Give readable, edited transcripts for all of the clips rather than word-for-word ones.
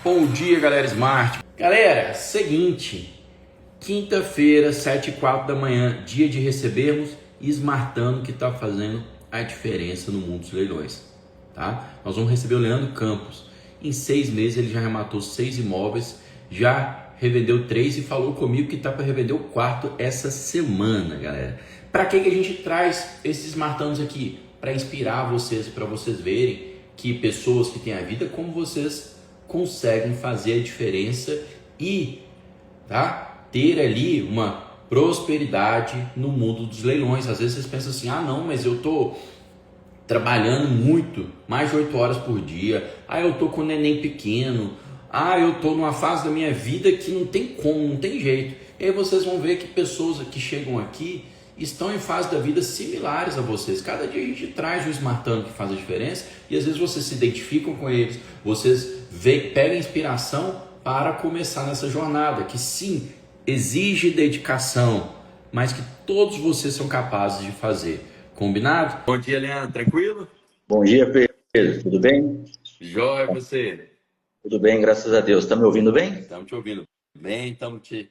Bom dia, galera Smart. Galera, seguinte, quinta-feira, 7h04 da manhã, dia de recebermos Smartano, que está fazendo a diferença no mundo dos leilões, tá? Nós vamos receber o Leandro Campos. Em 6 meses ele já rematou 6 imóveis, já revendeu 3 e falou comigo que está para revender o 4º essa semana, galera. Para que a gente traz esses Smartanos aqui? Para inspirar vocês, para vocês verem que pessoas que têm a vida como vocês conseguem fazer a diferença e ter ali uma prosperidade no mundo dos leilões. Às vezes vocês pensam assim, não, mas eu tô trabalhando muito, mais de 8 horas por dia, eu tô com um neném pequeno, eu tô numa fase da minha vida que não tem como, não tem jeito. E aí vocês vão ver que pessoas que chegam aqui estão em fases da vida similares a vocês. Cada dia a gente traz um Smartano que faz a diferença e às vezes vocês se identificam com eles, vocês pegam inspiração para começar nessa jornada, que sim, exige dedicação, mas que todos vocês são capazes de fazer. Combinado? Bom dia, Leandro. Tranquilo? Bom dia, Pedro. Tudo bem? Jóia, você? Tudo bem, graças a Deus. Está me ouvindo bem? Estamos te ouvindo bem, estamos te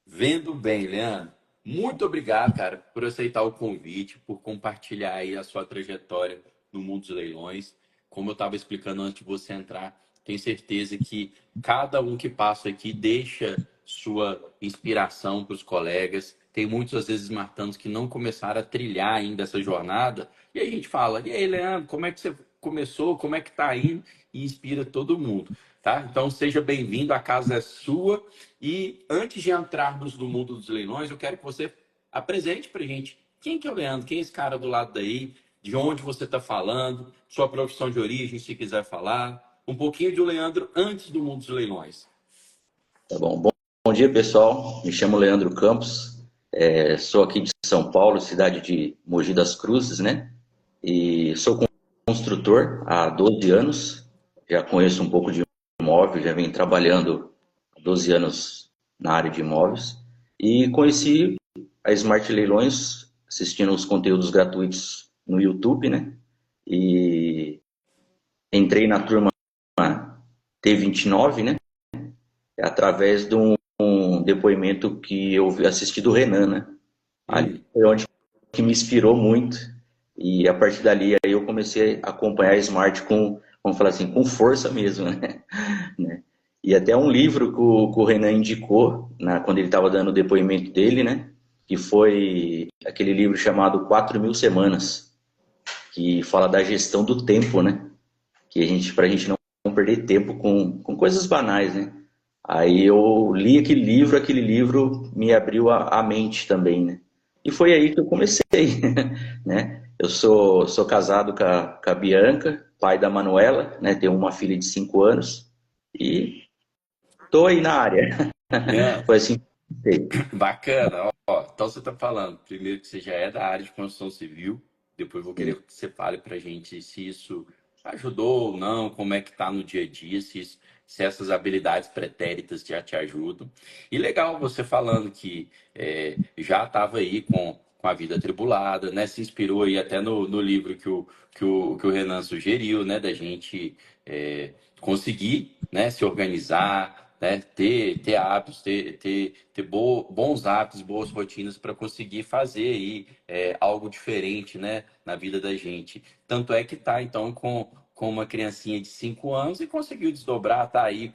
vendo bem, Leandro. Muito obrigado, cara, por aceitar o convite, por compartilhar aí a sua trajetória no mundo dos leilões. Como eu estava explicando antes de você entrar, tenho certeza que cada um que passa aqui deixa sua inspiração para os colegas. Tem muitos, às vezes, Smartanos que não começaram a trilhar ainda essa jornada. E aí a gente fala, e aí, Leandro, como é que você começou? Como é que está indo? E inspira todo mundo, tá? Então, seja bem-vindo, a casa é sua. E antes de entrarmos no mundo dos leilões, eu quero que você apresente para a gente quem que é o Leandro, quem é esse cara do lado daí, de onde você está falando, sua profissão de origem, se quiser falar, um pouquinho do Leandro antes do mundo dos leilões. Tá bom. Bom dia, pessoal. Me chamo Leandro Campos. Sou aqui de São Paulo, cidade de Mogi das Cruzes, né? E sou construtor há 12 anos. Já conheço um pouco de imóvel, já venho trabalhando há 12 anos na área de imóveis. E conheci a Smart Leilões assistindo os conteúdos gratuitos no YouTube, né? E entrei na turma T29, né? Através de um depoimento que eu assisti do Renan, né? Ali foi onde que me inspirou muito. E a partir dali aí eu comecei a acompanhar a Smart com, vamos falar assim, com força mesmo, né? E até um livro que o Renan indicou, quando ele estava dando o depoimento dele, né? Que foi aquele livro chamado 4.000 Semanas, que fala da gestão do tempo, né? Que pra gente não perder tempo com coisas banais, né? Aí eu li aquele livro me abriu a mente também, né? E foi aí que eu comecei, né? Eu sou casado com a Bianca, pai da Manuela, né? Tenho uma filha de 5 anos e tô aí na área. Leandro, Foi assim que comecei. bacana. Então você está falando, primeiro que você já é da área de construção civil, depois vou querer que você fale para a gente se isso ajudou ou não, como é que está no dia a dia, se essas habilidades pretéritas já te ajudam. E legal você falando que já estava aí com a vida atribulada, né? Se inspirou aí até no livro que o Renan sugeriu, né? Da gente conseguir, né? Se organizar, né? Ter hábitos, bons hábitos, boas rotinas para conseguir fazer aí algo diferente, né? Na vida da gente. Tanto é que tá, então, com uma criancinha de 5 anos e conseguiu desdobrar, tá aí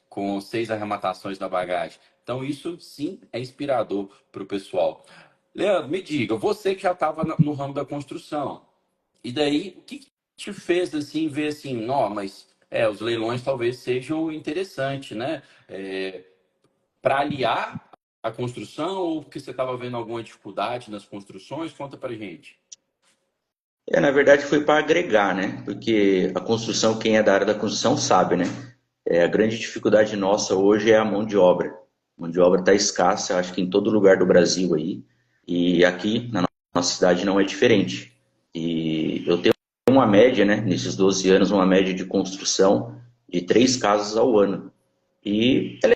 com 6 arrematações na bagagem. Então, isso sim é inspirador para o pessoal. Leandro, me diga, você que já estava no ramo da construção, e daí, o que te fez assim ver assim, não, mas os leilões talvez sejam interessantes, né? Para aliar a construção ou porque você estava vendo alguma dificuldade nas construções? Conta pra gente. Na verdade foi para agregar, né? Porque a construção, quem é da área da construção sabe, né? A grande dificuldade nossa hoje é a mão de obra. A mão de obra está escassa, acho que em todo lugar do Brasil aí. E aqui na nossa cidade não é diferente. E eu tenho uma média, né? Nesses 12 anos, uma média de construção de 3 casas ao ano. E é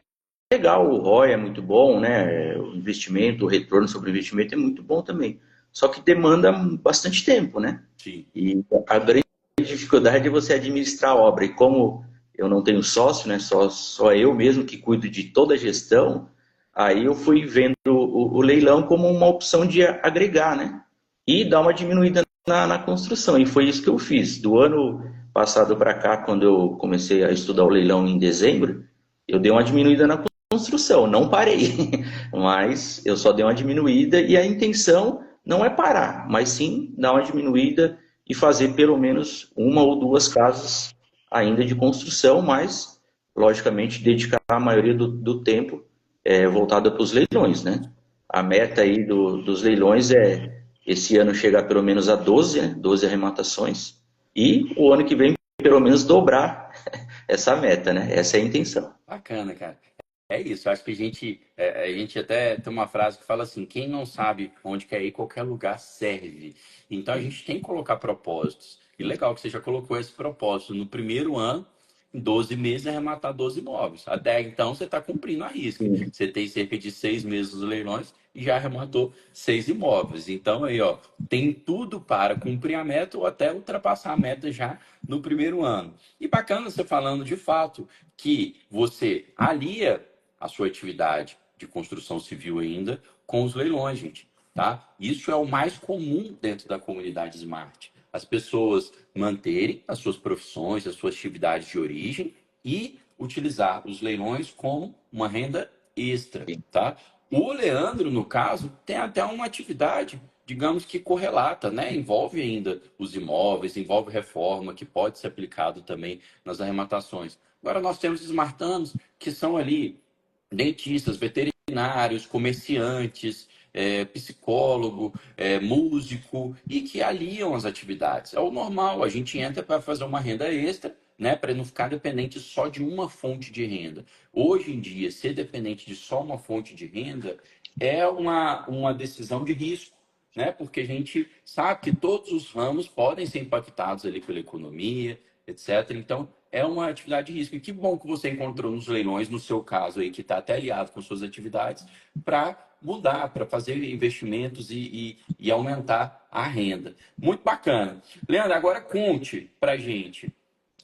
legal, o ROI é muito bom, né? O investimento, o retorno sobre o investimento é muito bom também. Só que demanda bastante tempo, né? Sim. E a grande dificuldade é você administrar a obra. E como eu não tenho sócio, né? Só eu mesmo que cuido de toda a gestão. Aí eu fui vendo o leilão como uma opção de agregar, né? E dar uma diminuída na construção. E foi isso que eu fiz. Do ano passado para cá, quando eu comecei a estudar o leilão em dezembro, eu dei uma diminuída na construção. Não parei, mas eu só dei uma diminuída e a intenção não é parar, mas sim dar uma diminuída e fazer pelo menos uma ou duas casas ainda de construção, mas, logicamente, dedicar a maioria do tempo voltada para os leilões, né? A meta aí dos leilões é esse ano chegar pelo menos a 12, né? 12 arrematações, e o ano que vem pelo menos dobrar essa meta, né? Essa é a intenção. Bacana, cara. É isso, acho que a gente até tem uma frase que fala assim, quem não sabe onde quer ir, qualquer lugar serve. Então a gente tem que colocar propósitos. E legal que você já colocou esse propósito no primeiro ano, em 12 meses, arrematar 12 imóveis. Até então você está cumprindo a risca. Sim. Você tem cerca de 6 meses dos leilões e já arrematou 6 imóveis. Então aí, ó, tem tudo para cumprir a meta ou até ultrapassar a meta já no primeiro ano. E bacana você falando de fato que você alia a sua atividade de construção civil ainda com os leilões, gente, tá? Isso é o mais comum dentro da comunidade Smart. As pessoas manterem as suas profissões, as suas atividades de origem e utilizar os leilões como uma renda extra, tá? O Leandro, no caso, tem até uma atividade, digamos que correlata, né? Envolve ainda os imóveis, envolve reforma, que pode ser aplicado também nas arrematações. Agora nós temos smartanos que são ali dentistas, veterinários, comerciantes, psicólogo, músico e que aliam as atividades. É o normal, a gente entra para fazer uma renda extra, né, para não ficar dependente só de uma fonte de renda. Hoje em dia, ser dependente de só uma fonte de renda é uma decisão de risco, né, porque a gente sabe que todos os ramos podem ser impactados ali pela economia, etc. Então, é uma atividade de risco. E que bom que você encontrou nos leilões, no seu caso aí, que está até aliado com suas atividades, para mudar, para fazer investimentos e aumentar a renda. Muito bacana. Leandro, agora conte para gente.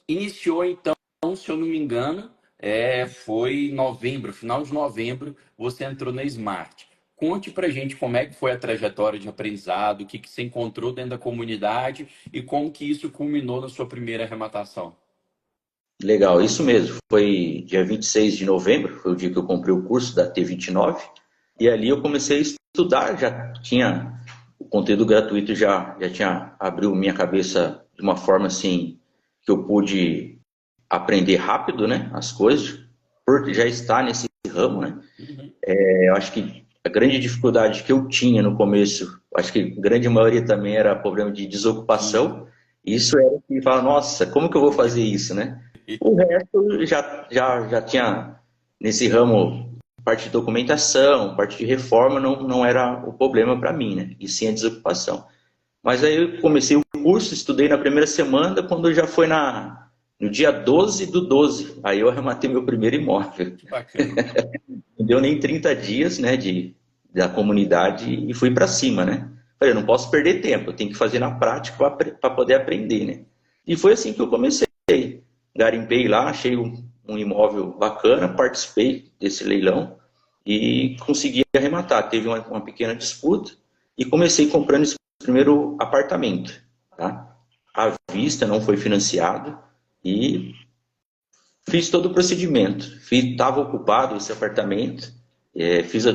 Iniciou, então, se eu não me engano, foi em novembro, final de novembro, você entrou na Smart. Conte pra gente como é que foi a trajetória de aprendizado, o que você encontrou dentro da comunidade e como que isso culminou na sua primeira arrematação. Legal, isso mesmo. Foi dia 26 de novembro, foi o dia que eu comprei o curso da T29, e ali eu comecei a estudar, já tinha o conteúdo gratuito, já tinha abriu minha cabeça de uma forma assim que eu pude aprender rápido, né, as coisas, por já estar nesse ramo, né. Uhum. Eu acho que a grande dificuldade que eu tinha no começo, acho que a grande maioria também era problema de Sim. desocupação. Isso era que fala, nossa, como que eu vou fazer isso, né? O resto já tinha nesse ramo, parte de documentação, parte de reforma, não era o problema para mim, né? E sim a desocupação. Mas aí eu comecei o curso, estudei na primeira semana, quando já foi no dia 12 do 12, aí eu arrematei meu primeiro imóvel. Que bacana. Não deu nem 30 dias, né, da comunidade e fui para cima, né? Falei, eu não posso perder tempo, eu tenho que fazer na prática para poder aprender, né? E foi assim que eu comecei. Garimpei lá, achei um imóvel bacana, participei desse leilão e consegui arrematar. Teve uma pequena disputa e comecei comprando esse primeiro apartamento, tá? À vista, não foi financiado e fiz todo o procedimento. Estava ocupado esse apartamento, fiz a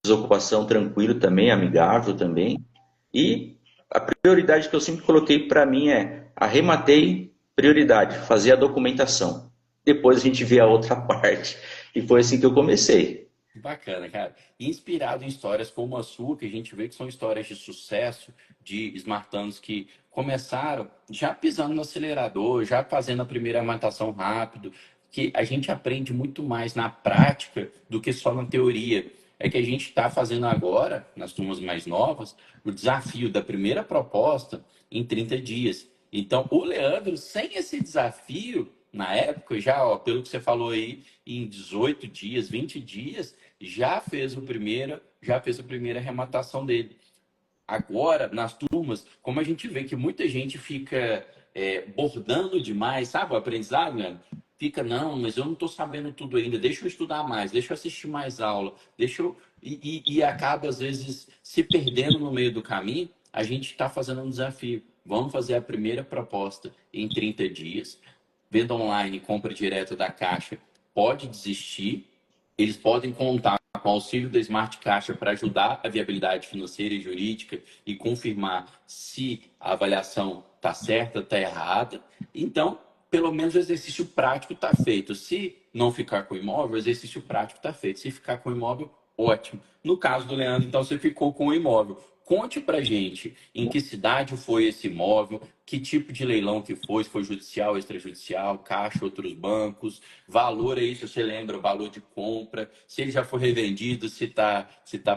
desocupação tranquilo também, amigável também. E a prioridade que eu sempre coloquei para mim arrematei, prioridade, fazer a documentação. Depois a gente vê a outra parte. E foi assim que eu comecei. Bacana, cara. Inspirado em histórias como a sua, que a gente vê que são histórias de sucesso, de smartanos que começaram já pisando no acelerador, já fazendo a primeira arrematação rápido, que a gente aprende muito mais na prática do que só na teoria. É que a gente está fazendo agora, nas turmas mais novas, o desafio da primeira proposta em 30 dias. Então, o Leandro, sem esse desafio, na época, já, ó, pelo que você falou aí, em 18 dias, 20 dias, já fez a primeira arrematação dele. Agora, nas turmas, como a gente vê que muita gente fica bordando demais, sabe, o aprendizado, né? fica, não, mas eu não estou sabendo tudo ainda, deixa eu estudar mais, deixa eu assistir mais aula, deixa eu. E acaba, às vezes, se perdendo no meio do caminho, a gente está fazendo um desafio. Vamos fazer a primeira proposta em 30 dias, venda online, compra direto da Caixa, pode desistir, eles podem contar com o auxílio da Smart Caixa para ajudar a viabilidade financeira e jurídica e confirmar se a avaliação está certa, está errada. Então, pelo menos o exercício prático está feito. Se não ficar com o imóvel, o exercício prático está feito. Se ficar com o imóvel, ótimo. No caso do Leandro, então, você ficou com o imóvel. Conte pra gente em que cidade foi esse imóvel, que tipo de leilão que foi, se foi judicial, extrajudicial, caixa, outros bancos, valor aí, se você lembra, valor de compra, se ele já foi revendido, se tá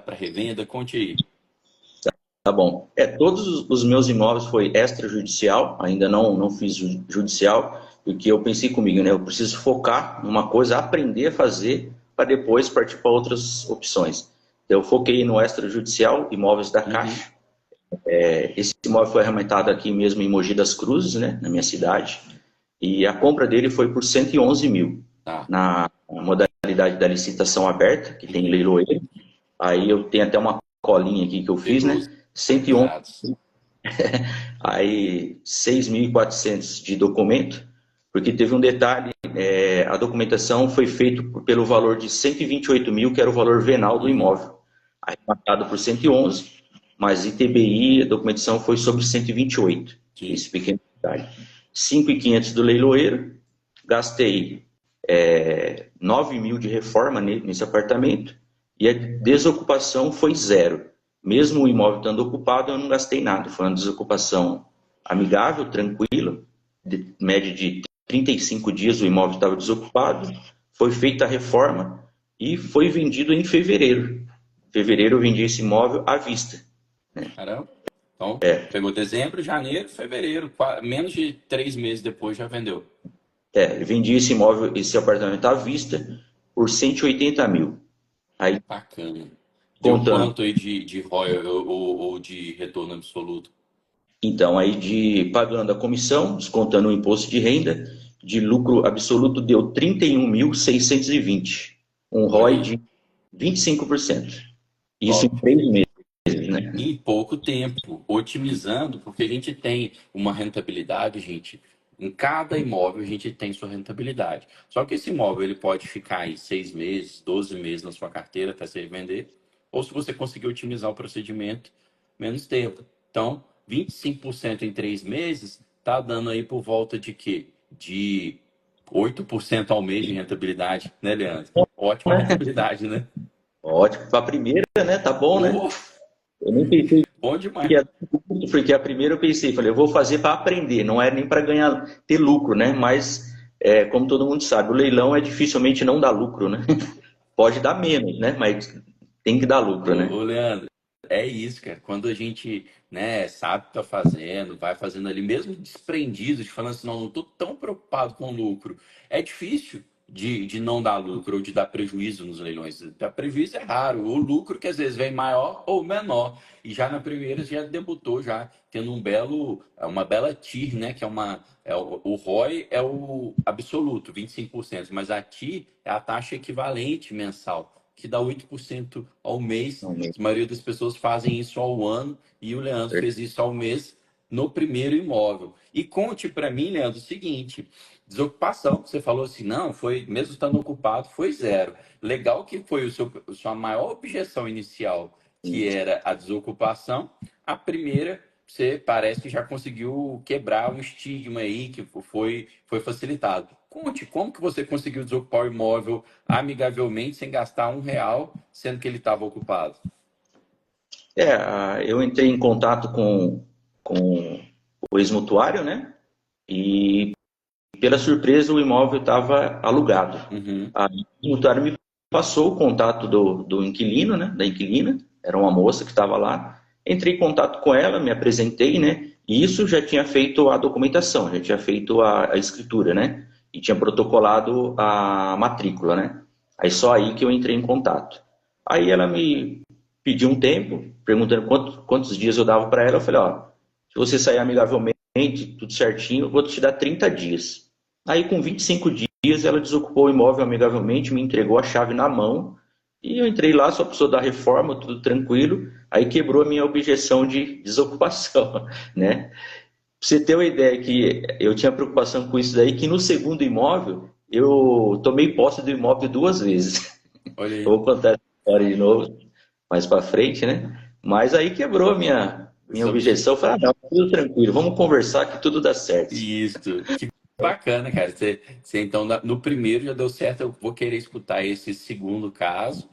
para revenda, conte aí. Tá bom. Todos os meus imóveis foi extrajudicial, ainda não fiz judicial, porque eu pensei comigo, né? Eu preciso focar numa coisa, aprender a fazer, para depois partir para outras opções. Então, eu foquei no extrajudicial, imóveis da Uhum. Caixa. Esse imóvel foi arrematado aqui mesmo em Mogi das Cruzes, né? Na minha cidade. E a compra dele foi por 111 mil, Tá. na modalidade da licitação aberta, que tem leiloeiro. Aí eu tenho até uma colinha aqui que eu fiz, Pegou né? os 111, dados. aí 6.400 de documento, porque teve um detalhe, a documentação foi feita pelo valor de 128 mil, que era o valor venal do Uhum. imóvel, arrematado por 111, mas ITBI, a documentação foi sobre 128, Sim. esse pequeno detalhe. 5.500 do leiloeiro, gastei 9 mil de reforma nesse apartamento, e a desocupação foi zero. Mesmo o imóvel estando ocupado, eu não gastei nada. Foi uma desocupação amigável, tranquila, de média de 35 dias o imóvel estava desocupado. Foi feita a reforma e foi vendido em fevereiro. Em fevereiro eu vendi esse imóvel à vista. Caramba. Então, pegou dezembro, janeiro, fevereiro, menos de 3 meses depois já vendeu. Eu vendi esse imóvel, esse apartamento à vista por 180 mil. Aí, Bacana. Deu contando. quanto aí de ROI ou de retorno absoluto? Então, aí pagando a comissão, descontando o imposto de renda, de lucro absoluto deu 31.620, um Olha ROI aí, de 25%. Isso em top. 3 meses, né? Em pouco tempo, otimizando, porque a gente tem uma rentabilidade, gente. Em cada imóvel a gente tem sua rentabilidade. Só que esse imóvel ele pode ficar aí 6 meses, 12 meses na sua carteira até você vender, ou se você conseguir otimizar o procedimento, menos tempo. Então, 25% em 3 meses está dando aí por volta de quê? De 8% ao mês de rentabilidade, né, Leandro? Ótima rentabilidade, né? Ótimo. Para a primeira, né? Tá bom, né? Oh, Eu nem pensei bom que demais. ia, porque a primeira eu pensei, falei, eu vou fazer para aprender, não é nem para ganhar, ter lucro, né? Mas, como todo mundo sabe, o leilão dificilmente não dá lucro, né? Pode dar menos, né? Mas tem que dar lucro, né? Ô, Leandro, é isso, cara. Quando a gente, né, sabe o que tá fazendo, vai fazendo ali, mesmo desprendido, de falando assim, não tô tão preocupado com o lucro. É difícil de não dar lucro ou de dar prejuízo nos leilões. Dar prejuízo é raro. O lucro que às vezes vem maior ou menor. E já na primeira já debutou, já tendo uma bela TIR, né? Que é o ROI é o absoluto, 25%, mas a TIR é a taxa equivalente mensal, que dá 8% ao mês. Não, A maioria das pessoas fazem isso ao ano e o Leandro fez isso ao mês no primeiro imóvel. E conte para mim, Leandro, o seguinte: desocupação. Você falou assim, não, foi mesmo estando ocupado, foi zero. Legal que foi sua maior objeção inicial, que era a desocupação. A primeira, você parece que já conseguiu quebrar um estigma aí que foi facilitado. Conte como que você conseguiu desocupar o imóvel amigavelmente, sem gastar R$ 1, sendo que ele estava ocupado. Eu entrei em contato com o ex-mutuário, né? E, pela surpresa, o imóvel estava alugado. Uhum. A mutuária me passou o contato do inquilino, né? Da inquilina, era uma moça que estava lá. Entrei em contato com ela, me apresentei, né? E isso já tinha feito a documentação, já tinha feito a escritura, né? E tinha protocolado a matrícula, né? Aí só aí que eu entrei em contato. Aí ela me pediu um tempo, perguntando quantos dias eu dava para ela. Eu falei, ó, se você sair amigavelmente, tudo certinho, eu vou te dar 30 dias. Aí com 25 dias dias ela desocupou o imóvel amigavelmente, me entregou a chave na mão e eu entrei lá, só precisou da reforma, tudo tranquilo, aí quebrou a minha objeção de desocupação, né? Pra você ter uma ideia que eu tinha preocupação com isso daí, que no segundo imóvel eu tomei posse do imóvel 2 vezes. Olha Eu aí. vou contar essa história de novo mais para frente, né? Mas aí quebrou a minha objeção. Eu falei, ah, não, tudo tranquilo, vamos conversar que tudo dá certo. Isso, que bacana, cara. Você então, no primeiro já deu certo. Eu vou querer escutar esse segundo caso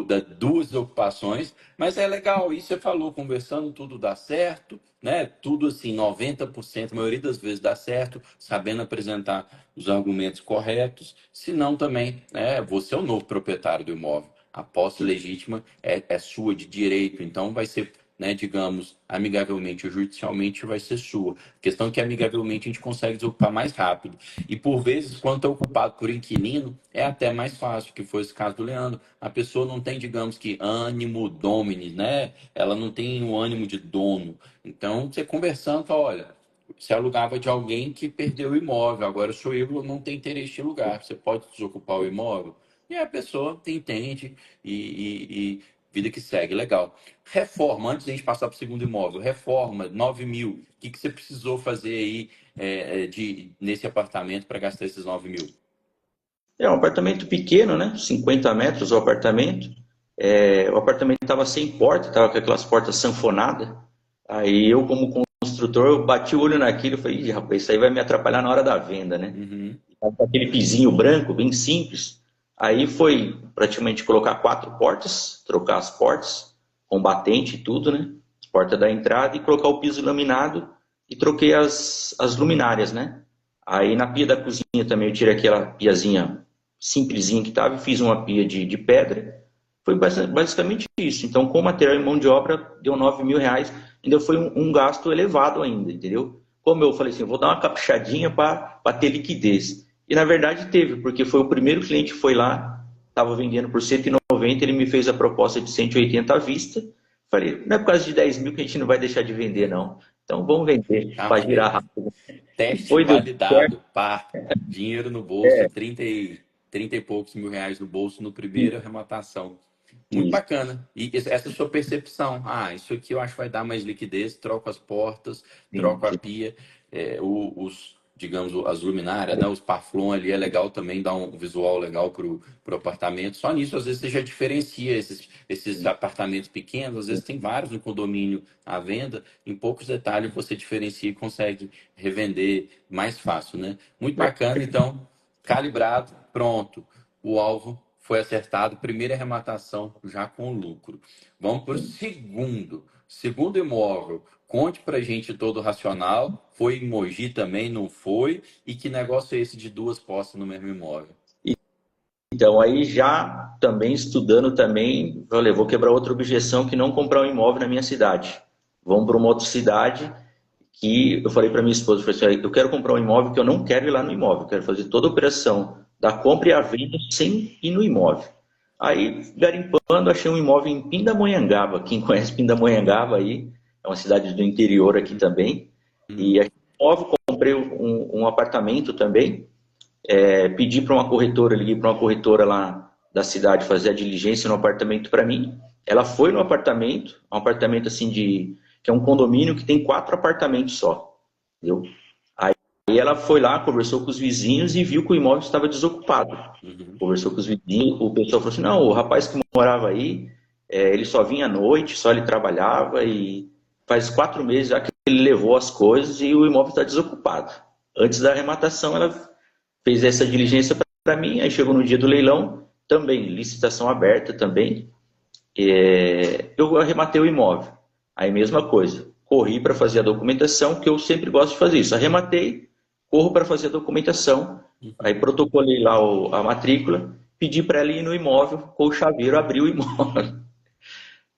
das duas ocupações, mas é legal. Isso você falou, conversando, tudo dá certo, né? Tudo assim, 90%, a maioria das vezes dá certo, sabendo apresentar os argumentos corretos. Se não, também, né? Você é o novo proprietário do imóvel. A posse legítima é sua de direito, então vai ser, né, digamos, amigavelmente ou judicialmente vai ser sua. A questão é que amigavelmente a gente consegue desocupar mais rápido. E por vezes, quando é ocupado por inquilino, é até mais fácil, que foi esse caso do Leandro. A pessoa não tem, digamos que, ânimo domini, né? Ela não tem o ânimo de dono. Então, você conversando, fala, olha, você alugava de alguém que perdeu o imóvel, agora sou eu não tenho interesse em lugar. Você pode desocupar o imóvel? E a pessoa entende e vida que segue, legal. Reforma, antes de a gente passar para o segundo imóvel, reforma, 9 mil. O que você precisou fazer aí nesse apartamento para gastar esses 9 mil? É um apartamento pequeno, né? 50 metros o apartamento. O apartamento estava sem porta, estava com aquelas portas sanfonadas. Aí eu, como construtor, eu bati o olho naquilo e falei, ih, rapaz, isso aí vai me atrapalhar na hora da venda, né? Uhum. Tava com aquele pisinho branco, bem simples. Aí foi praticamente colocar 4 portas, trocar as portas, com batente e tudo, né? As portas da entrada e colocar o piso laminado e troquei as luminárias, né? Aí na pia da cozinha também eu tirei aquela piazinha simplesinha que tava e fiz uma pia de pedra. Foi basicamente isso. Então, com material e mão de obra, deu 9 mil reais. Ainda foi um gasto elevado ainda, entendeu? Como eu falei assim, vou dar uma caprichadinha para ter liquidez. E na verdade teve, porque foi o primeiro cliente que foi lá, estava vendendo por 190, ele me fez a proposta de 180 à vista. Falei, não é por causa de 10 mil que a gente não vai deixar de vender, não. Então vamos vender para girar Jamais. rápido. E Teste foi do certo. validado, pá, dinheiro no bolso, 30 e poucos mil reais no bolso no primeiro arrematação. Muito Isso. bacana. E essa é a sua percepção. Ah, isso aqui eu acho que vai dar mais liquidez, troco as portas, Sim, troco a sim. pia, digamos, as luminárias, né? Os Paflon ali é legal também, dá um visual legal pro apartamento. Só nisso, às vezes, você já diferencia esses apartamentos pequenos, às vezes tem vários no condomínio à venda, em poucos detalhes você diferencia e consegue revender mais fácil, né? Muito bacana, então, calibrado, pronto. O alvo foi acertado, primeira arrematação já com lucro. Vamos para o segundo. Segundo imóvel, conte para gente todo o racional. Foi em Mogi também, não foi? E que negócio é esse de duas posses no mesmo imóvel? Então, aí já também estudando também, falei, vou quebrar outra objeção que não comprar um imóvel na minha cidade. Vamos para uma outra cidade que eu falei para minha esposa, eu falei assim, eu quero comprar um imóvel que eu não quero ir lá no imóvel, eu quero fazer toda a operação da compra e a venda sem ir no imóvel. Aí, garimpando, achei um imóvel em Pindamonhangaba. Quem conhece Pindamonhangaba aí, é uma cidade do interior aqui também. E achei um imóvel, comprei um apartamento também, pedi para uma corretora, liguei para uma corretora lá da cidade fazer a diligência no apartamento para mim. Ela foi no apartamento, um apartamento assim que é um condomínio que tem 4 apartamentos só, entendeu? Aí ela foi lá, conversou com os vizinhos e viu que o imóvel estava desocupado. Uhum. Conversou com os vizinhos, o pessoal falou assim, não, o rapaz que morava aí, ele só vinha à noite, só ele trabalhava e faz 4 meses já que ele levou as coisas e o imóvel está desocupado. Antes da arrematação, ela fez essa diligência para mim, aí chegou no dia do leilão, também, licitação aberta também, eu arrematei o imóvel. Aí mesma coisa, corri para fazer a documentação, que eu sempre gosto de fazer isso, arrematei, corro para fazer a documentação, aí protocolei lá a matrícula, pedi para ela ir no imóvel, com o chaveiro, abriu o imóvel.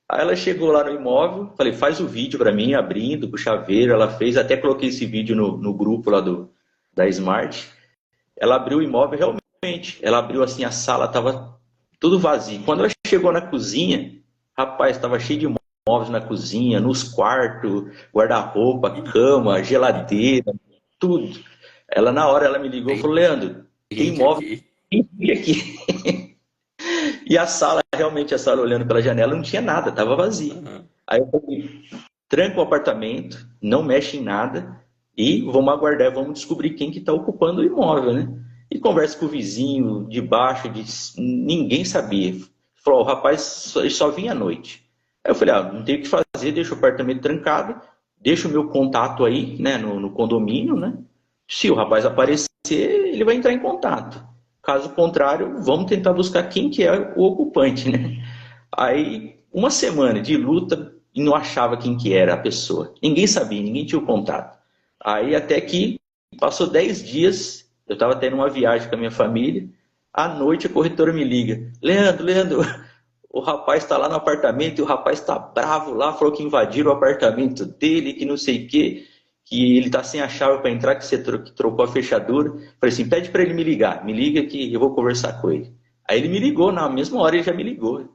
Aí ela chegou lá no imóvel, falei, faz o vídeo para mim, abrindo com o chaveiro, ela fez, até coloquei esse vídeo no grupo lá da Smart. Ela abriu o imóvel, realmente. Ela abriu assim, a sala estava tudo vazio. Quando ela chegou na cozinha, rapaz, estava cheio de móveis na cozinha, nos quartos, guarda-roupa, cama, geladeira, tudo. Ela, na hora, ela me ligou e falou, Leandro, tem Gente imóvel, aqui. quem fica aqui? E a sala, realmente, a sala olhando pela janela não tinha nada, estava vazia. Aham. Aí eu falei, tranca o apartamento, não mexe em nada e vamos aguardar, vamos descobrir quem que está ocupando o imóvel, né? E conversa com o vizinho, de baixo, ninguém sabia. Falou, o rapaz só vinha à noite. Aí eu falei, não tem o que fazer, deixa o apartamento trancado, deixa o meu contato aí, né, no condomínio, né? Se o rapaz aparecer, ele vai entrar em contato. Caso contrário, vamos tentar buscar quem que é o ocupante, né? Aí, uma semana de luta e não achava quem que era a pessoa. Ninguém sabia, ninguém tinha o contato. Aí, até que passou 10 dias, eu estava tendo uma viagem com a minha família, à noite a corretora me liga. Leandro, o rapaz está lá no apartamento e o rapaz está bravo lá, falou que invadiram o apartamento dele, que não sei o quê, que ele está sem a chave para entrar, que você que trocou a fechadura. Falei assim, pede para ele me ligar, me liga que eu vou conversar com ele. Aí ele me ligou, na mesma hora ele já me ligou.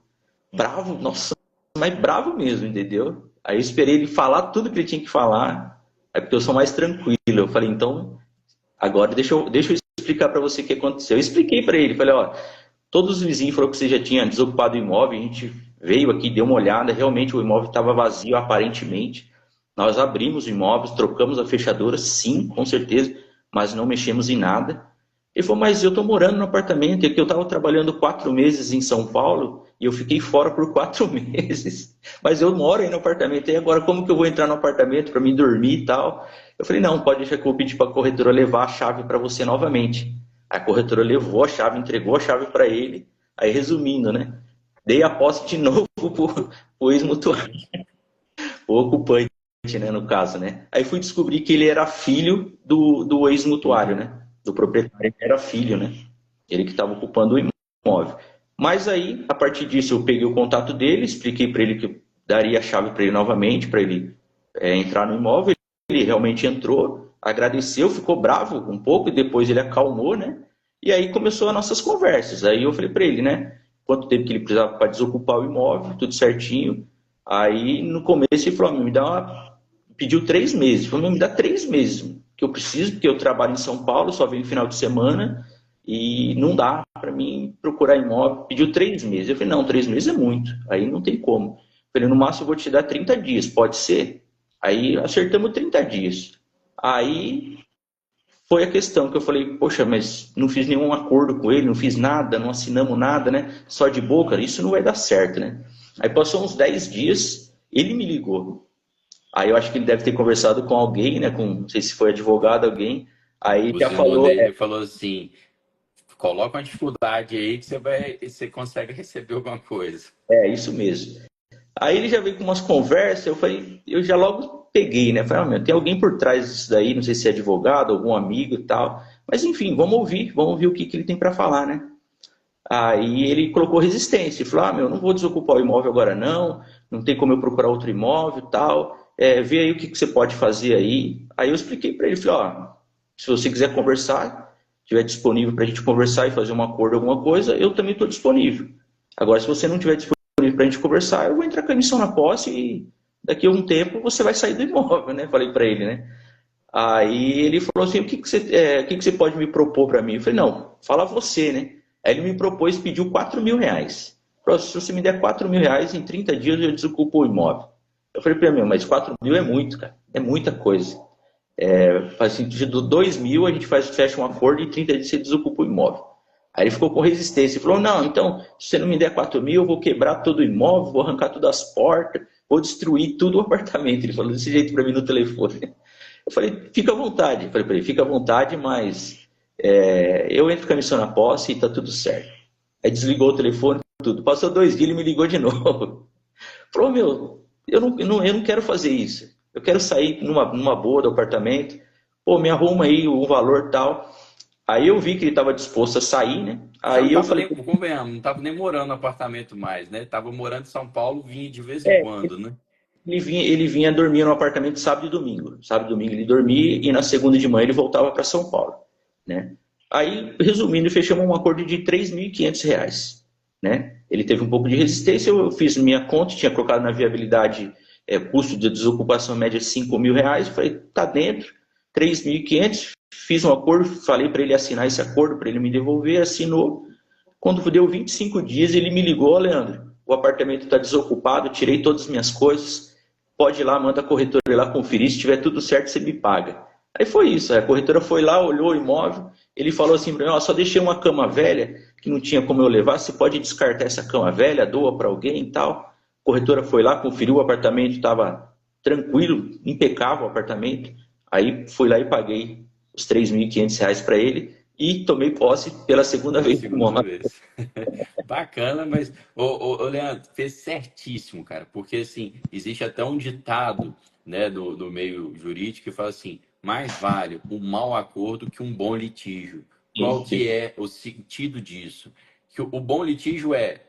Bravo, nossa, mas bravo mesmo, entendeu? Aí eu esperei ele falar tudo que ele tinha que falar, aí porque eu sou mais tranquilo. Eu falei, então, agora deixa eu explicar para você o que aconteceu. Eu expliquei para ele, falei, ó, todos os vizinhos falaram que você já tinha desocupado o imóvel, a gente veio aqui, deu uma olhada, realmente o imóvel estava vazio, aparentemente. Nós abrimos o imóvel, trocamos a fechadura, sim, com certeza, mas não mexemos em nada. Ele falou, mas eu estou morando no apartamento, é que eu estava trabalhando 4 meses em São Paulo e eu fiquei fora por 4 meses. Mas eu moro aí no apartamento, e agora como que eu vou entrar no apartamento para me dormir e tal? Eu falei, não, pode deixar que eu vou pedir para a corretora levar a chave para você novamente. A corretora levou a chave, entregou a chave para ele. Aí, resumindo, né? Dei a posse de novo para o ex-mutuário, o ocupante, né, no caso, né? Aí fui descobrir que ele era filho do ex-mutuário, Uhum. né? Do proprietário, ele era filho, né? Ele que estava ocupando o imóvel. Mas aí, a partir disso, eu peguei o contato dele, expliquei para ele que eu daria a chave para ele novamente, para ele entrar no imóvel. Ele realmente entrou, agradeceu, ficou bravo um pouco, e depois ele acalmou, né? E aí começou as nossas conversas. Aí eu falei para ele, né? Quanto tempo que ele precisava para desocupar o imóvel, tudo certinho. Aí no começo ele falou, me dá pediu 3 meses. Ele falou, me dá 3 meses, que eu preciso, porque eu trabalho em São Paulo, só venho no final de semana, e não dá para mim procurar imóvel. Pediu 3 meses. Eu falei, não, 3 meses é muito, aí não tem como. Eu falei, no máximo eu vou te dar 30 dias, pode ser? Aí acertamos 30 dias. Aí foi a questão que eu falei, poxa, mas não fiz nenhum acordo com ele, não fiz nada, não assinamos nada, né? Só de boca, isso não vai dar certo, né? Aí passou uns 10 dias, ele me ligou. Aí eu acho que ele deve ter conversado com alguém, né? Não sei se foi advogado, alguém. Aí O já irmão falou, dele falou assim: coloca uma dificuldade aí que você consegue receber alguma coisa. isso mesmo. Aí ele já veio com umas conversas, eu falei, eu já logo peguei, né? Falei, meu, tem alguém por trás disso daí, não sei se é advogado, algum amigo e tal. Mas enfim, vamos ouvir o que ele tem para falar, né? Aí ele colocou resistência, falou, meu, não vou desocupar o imóvel agora não tem como eu procurar outro imóvel e tal. Vê aí o que você pode fazer aí. Aí eu expliquei para ele, falei, se você quiser conversar, estiver disponível para a gente conversar e fazer um acordo, alguma coisa, eu também estou disponível. Agora, se você não estiver disponível para a gente conversar, eu vou entrar com a emissão na posse e daqui a um tempo você vai sair do imóvel, né? Falei para ele, né? Aí ele falou assim, o que você pode me propor para mim? Eu falei, não, fala você, né? Aí ele me propôs, pediu R$ 4.000. Falou, se você me der R$ 4.000, em 30 dias eu desocupo o imóvel. Eu falei para ele, mas 4.000 é muito, cara, é muita coisa. Faz sentido, 2.000 a gente fecha um acordo e em 30 dias você desocupa o imóvel. Aí ele ficou com resistência e falou, não, então, se você não me der 4.000, eu vou quebrar todo o imóvel, vou arrancar todas as portas, vou destruir tudo o apartamento. Ele falou desse jeito para mim no telefone. Eu falei, fica à vontade. Eu falei para ele, fica à vontade, mas eu entro com a missão na posse e tá tudo certo. Aí desligou o telefone, tudo. Passou 2 dias, ele me ligou de novo. Falou, meu, eu não quero fazer isso. Eu quero sair numa boa do apartamento. Pô, me arruma aí o valor tal. Aí eu vi que ele estava disposto a sair, né? Já não Aí eu tava falei, nem, convenhamos, não tava nem morando no apartamento mais, né? Tava morando em São Paulo, vinha de vez em quando, né? ele vinha dormir no apartamento sábado e domingo. Sábado e domingo ele dormia e na segunda de manhã ele voltava para São Paulo, né? Aí, resumindo, fechamos um acordo de R$ 3.500, né? Ele teve um pouco de resistência, eu fiz minha conta, tinha colocado na viabilidade custo de desocupação média R$ 5.000, falei, tá dentro, 3.500, fiz um acordo, falei para ele assinar esse acordo, para ele me devolver, assinou. Quando deu 25 dias, ele me ligou: Leandro, o apartamento está desocupado, tirei todas as minhas coisas, pode ir lá, manda a corretora ir lá conferir, se tiver tudo certo, você me paga. Aí foi isso, a corretora foi lá, olhou o imóvel, ele falou assim para mim: ó, só deixei uma cama velha, que não tinha como eu levar, você pode descartar essa cama velha, doa para alguém e tal. A corretora foi lá, conferiu, o apartamento estava tranquilo, impecável o apartamento. Aí fui lá e paguei os R$ 3.500 para ele e tomei posse pela segunda Pela vez do segunda imóvel. vez. Bacana, mas, ô, Leandro, fez certíssimo, cara, porque, assim, existe até um ditado, né, do meio jurídico que fala assim, mais vale um mau acordo que um bom litígio. Qual que é o sentido disso? Que o bom litígio é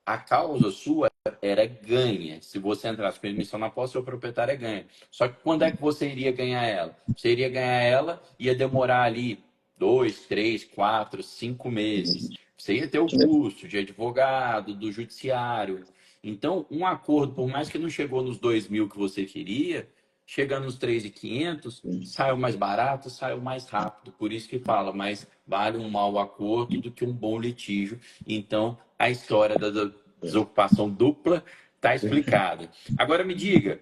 a causa sua era ganha. Se você entrasse com admissão na posse, o proprietário é ganha. Só que quando é que você iria ganhar ela? Você iria ganhar ela, ia demorar ali 2, 3, 4, 5 meses. Você ia ter o custo de advogado, do judiciário. Então, um acordo, por mais que não chegou nos 2.000 que você queria, chegando nos 3.500, saiu mais barato, saiu mais rápido. Por isso que fala, mais vale um mau acordo do que um bom litígio. Então, a história da desocupação dupla está explicada. Agora me diga,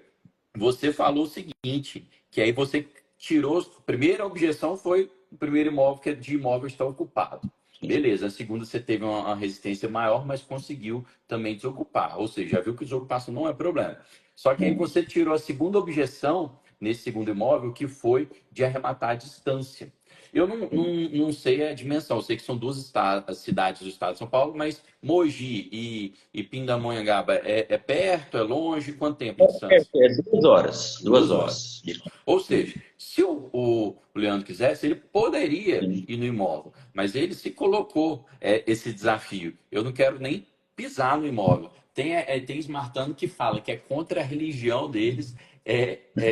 você falou o seguinte, que aí você tirou, a primeira objeção foi o primeiro imóvel, que é de imóvel está ocupado. Beleza, a segunda você teve uma resistência maior, mas conseguiu também desocupar. Ou seja, já viu que desocupação não é problema. Só que aí você tirou a segunda objeção nesse segundo imóvel, que foi de arrematar a distância. Eu não sei a dimensão, eu sei que são duas cidades do estado de São Paulo, mas Mogi e Pindamonhangaba é perto, é longe? Quanto tempo de distância? 2 horas, duas 2 horas. horas. Ou seja, se o Leandro quisesse, ele poderia ir no imóvel, mas ele se colocou esse desafio. Eu não quero nem pisar no imóvel. Tem esmartano que fala que é contra a religião deles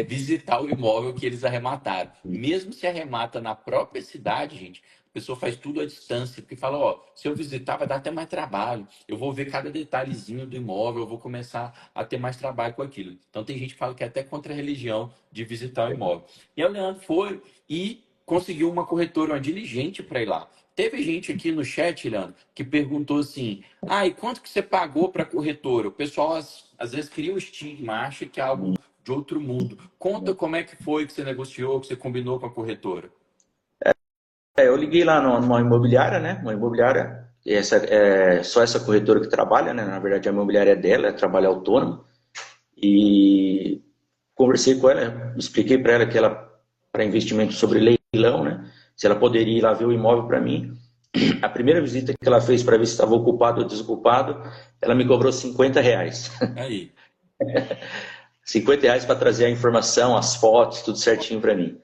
visitar o imóvel que eles arremataram. Mesmo se arremata na própria cidade, gente, a pessoa faz tudo à distância, porque fala, ó, se eu visitar vai dar até mais trabalho. Eu vou ver cada detalhezinho do imóvel, eu vou começar a ter mais trabalho com aquilo. Então tem gente que fala que é até contra a religião de visitar o imóvel. E aí o Leandro foi e conseguiu uma corretora, uma diligente para ir lá. Teve gente aqui no chat, Leandro, que perguntou assim: ah, e quanto que você pagou para a corretora? O pessoal às vezes cria o estigma, acha que é algo de outro mundo. Conta como é que foi que você negociou, que você combinou com a corretora. Eu liguei lá numa imobiliária, né? Uma imobiliária, só essa corretora que trabalha, né? Na verdade, a imobiliária é dela, é trabalho autônomo. E conversei com ela, expliquei para ela que ela, para investimento sobre leilão, né? Se ela poderia ir lá ver o imóvel para mim. A primeira visita que ela fez para ver se estava ocupado ou desocupado, ela me cobrou R$ 50. Aí. R$ 50 para trazer a informação, as fotos, tudo certinho para mim.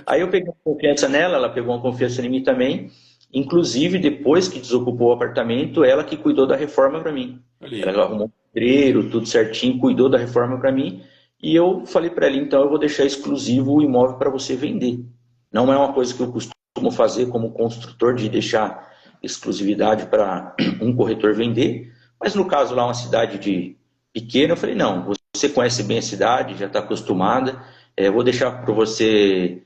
Aí eu Ótimo. peguei uma confiança nela, ela pegou uma confiança em mim também. Inclusive, depois que desocupou o apartamento, ela que cuidou da reforma para mim. Ali. Ela arrumou um pedreiro, tudo certinho, cuidou da reforma para mim. E eu falei para ela, então eu vou deixar exclusivo o imóvel para você vender. Não é uma coisa que eu costumo fazer como construtor, de deixar exclusividade para um corretor vender. Mas no caso lá, uma cidade pequena, eu falei, não, você conhece bem a cidade, já está acostumada, vou deixar para você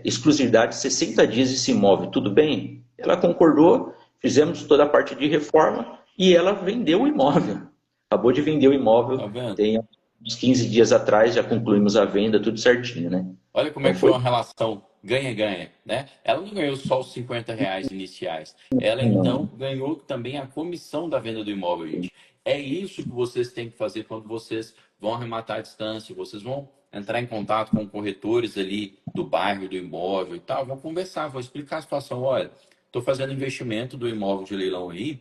exclusividade 60 dias esse imóvel, tudo bem? Ela concordou, fizemos toda a parte de reforma e ela vendeu o imóvel. Acabou de vender o Tá imóvel, vendo? tem uns 15 dias atrás, já concluímos a venda, tudo certinho, né? Olha como é Então que foi foi. uma relação ganha-ganha, né? Ela não ganhou só os R$ 50 iniciais. Ela Não. então ganhou também a comissão da venda do imóvel, gente. É isso que vocês têm que fazer quando vocês vão arrematar a distância. Vocês vão entrar em contato com corretores ali do bairro do imóvel e tal. Vão conversar, vão explicar a situação. Olha, estou fazendo investimento do imóvel de leilão aí.